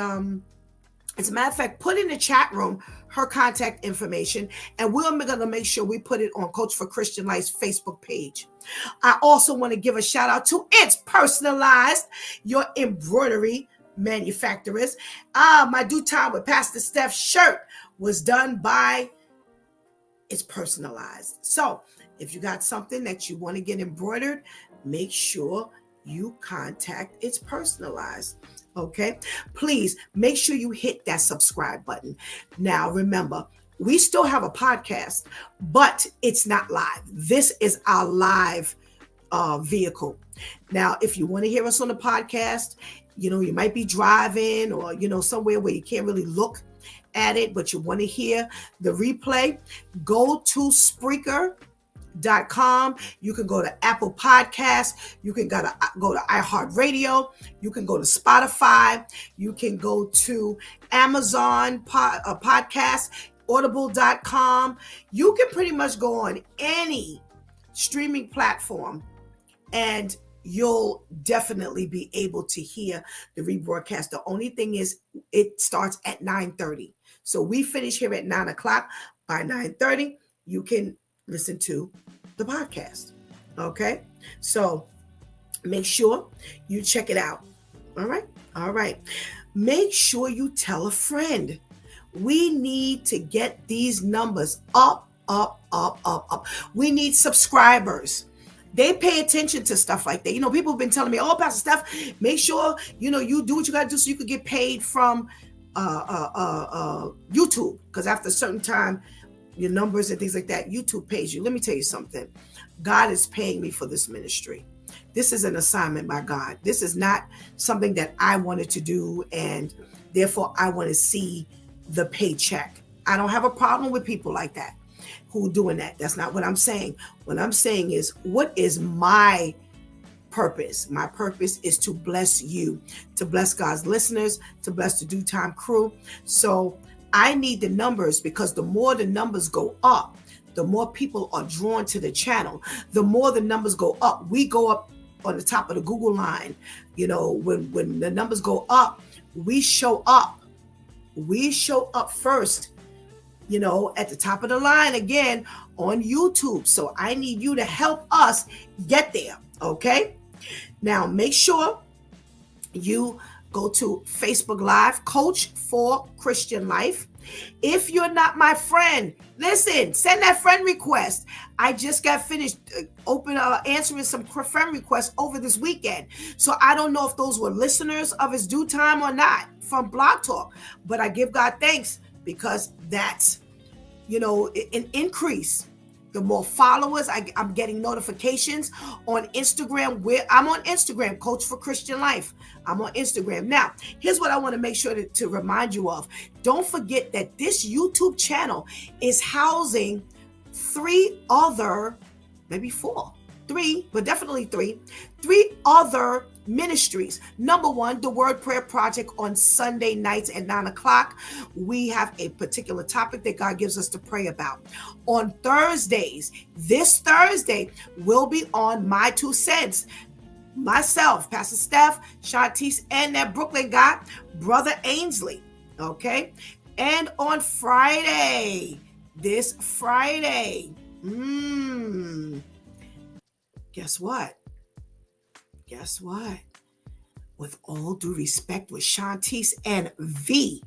as a matter of fact, put in the chat room her contact information. And we're going to make sure we put it on Coach for Christian Life's Facebook page. I also want to give a shout out to It's Personalized, your embroidery manufacturers. My Due Time with Pastor Steph shirt was done by It's Personalized. So if you got something that you want to get embroidered, make sure you contact It's Personalized. Okay, please make sure you hit that subscribe button. Now remember, we still have a podcast, but it's not live. This is our live vehicle. Now, if you want to hear us on the podcast, you might be driving or, somewhere where you can't really look at it, but you want to hear the replay, go to Spreaker.com. You can go to Apple Podcasts. You can go to iHeartRadio. You can go to Spotify. You can go to Amazon Podcasts, Audible.com. You can pretty much go on any streaming platform and you'll definitely be able to hear the rebroadcast. The only thing is it starts at 9:30. So we finish here at 9 o'clock. By 9:30, you can listen to the podcast. Okay. So make sure you check it out. All right. All right. Make sure you tell a friend. We need to get these numbers up. We need subscribers. They pay attention to stuff like that. People have been telling me, oh, Pastor Steph, make sure, you do what you got to do so you could get paid from YouTube. Because after a certain time, your numbers and things like that, YouTube pays you. Let me tell you something. God is paying me for this ministry. This is an assignment by God. This is not something that I wanted to do, and therefore I want to see the paycheck. I don't have a problem with people like that who are doing that. That's not what I'm saying. What I'm saying is, what is my purpose? My purpose is to bless you, to bless God's listeners, to bless the Due Time crew. So I need the numbers, because the more the numbers go up, the more people are drawn to the channel. The more the numbers go up, we go up on the top of the Google line. When the numbers go up, we show up. We show up first, at the top of the line again on YouTube. So I need you to help us get there. Okay. Now make sure you go to Facebook Live, Coach for Christian Life. If you're not my friend, listen, send that friend request. I just got finished answering some friend requests over this weekend. So I don't know if those were listeners of His Due Time or not from Blog Talk, but I give God thanks, because that's, an increase. The more followers, I'm getting notifications on Instagram. I'm on Instagram, Coach for Christian Life. I'm on Instagram. Now, here's what I want to make sure to remind you of. Don't forget that this YouTube channel is housing 3 other maybe 4, 3, but definitely 3 other ministries. Number 1, the Word Prayer Project on Sunday nights at 9 o'clock. We have a particular topic that God gives us to pray about. On Thursdays, this Thursday, will be on My 2 Cents. Myself, Pastor Steph, Shantice, and that Brooklyn guy, Brother Ainsley. Okay? And on Friday, this Friday, guess what? Guess what? With all due respect, with Shantice and V.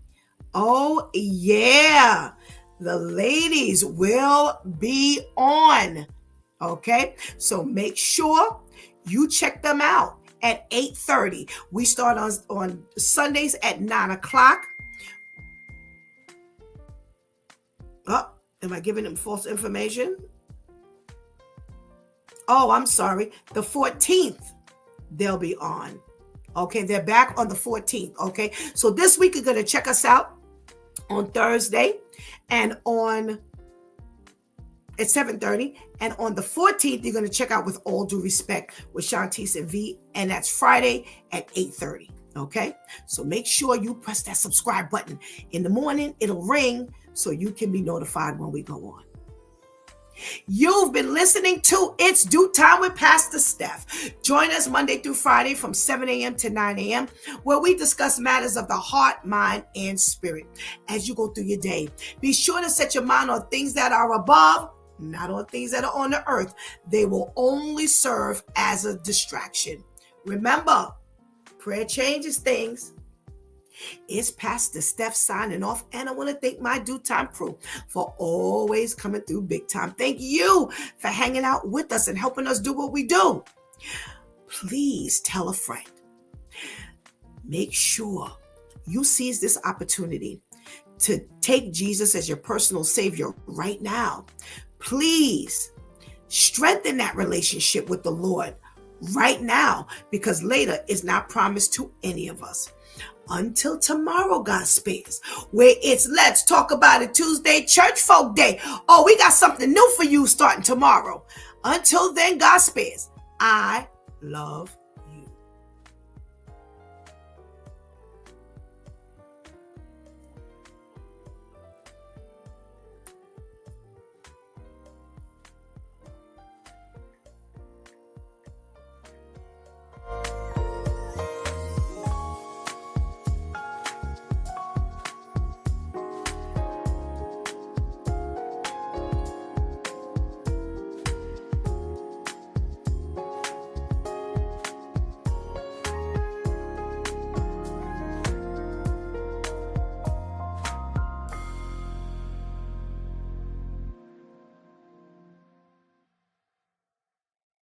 Oh, yeah. The ladies will be on. Okay? So make sure you check them out at 8:30. We start on Sundays at 9 o'clock. Oh, am I giving them false information? Oh, I'm sorry. The 14th, they'll be on. Okay, they're back on the 14th. Okay, so this week you're going to check us out on Thursday and at 7:30. And on the 14th, you're going to check out With All Due Respect with Shantice and V. And that's Friday at 8:30. Okay, so make sure you press that subscribe button. In the morning, it'll ring so you can be notified when we go on. You've been listening to It's Due Time with Pastor Steph. Join us Monday through Friday from 7 a.m. to 9 a.m. where we discuss matters of the heart, mind, and spirit. As you go through your day, be sure to set your mind on things that are above, not on things that are on the earth. They will only serve as a distraction. Remember, prayer changes things. It's Pastor Steph signing off, and I want to thank my Due Time crew for always coming through big time. Thank you for hanging out with us and helping us do what we do. Please tell a friend. Make sure you seize this opportunity to take Jesus as your personal Savior right now. Please strengthen that relationship with the Lord right now, because later is not promised to any of us. Until tomorrow, God spares, where it's Let's Talk About It Tuesday, Church Folk Day. Oh, we got something new for you starting tomorrow. Until then, God spares. I love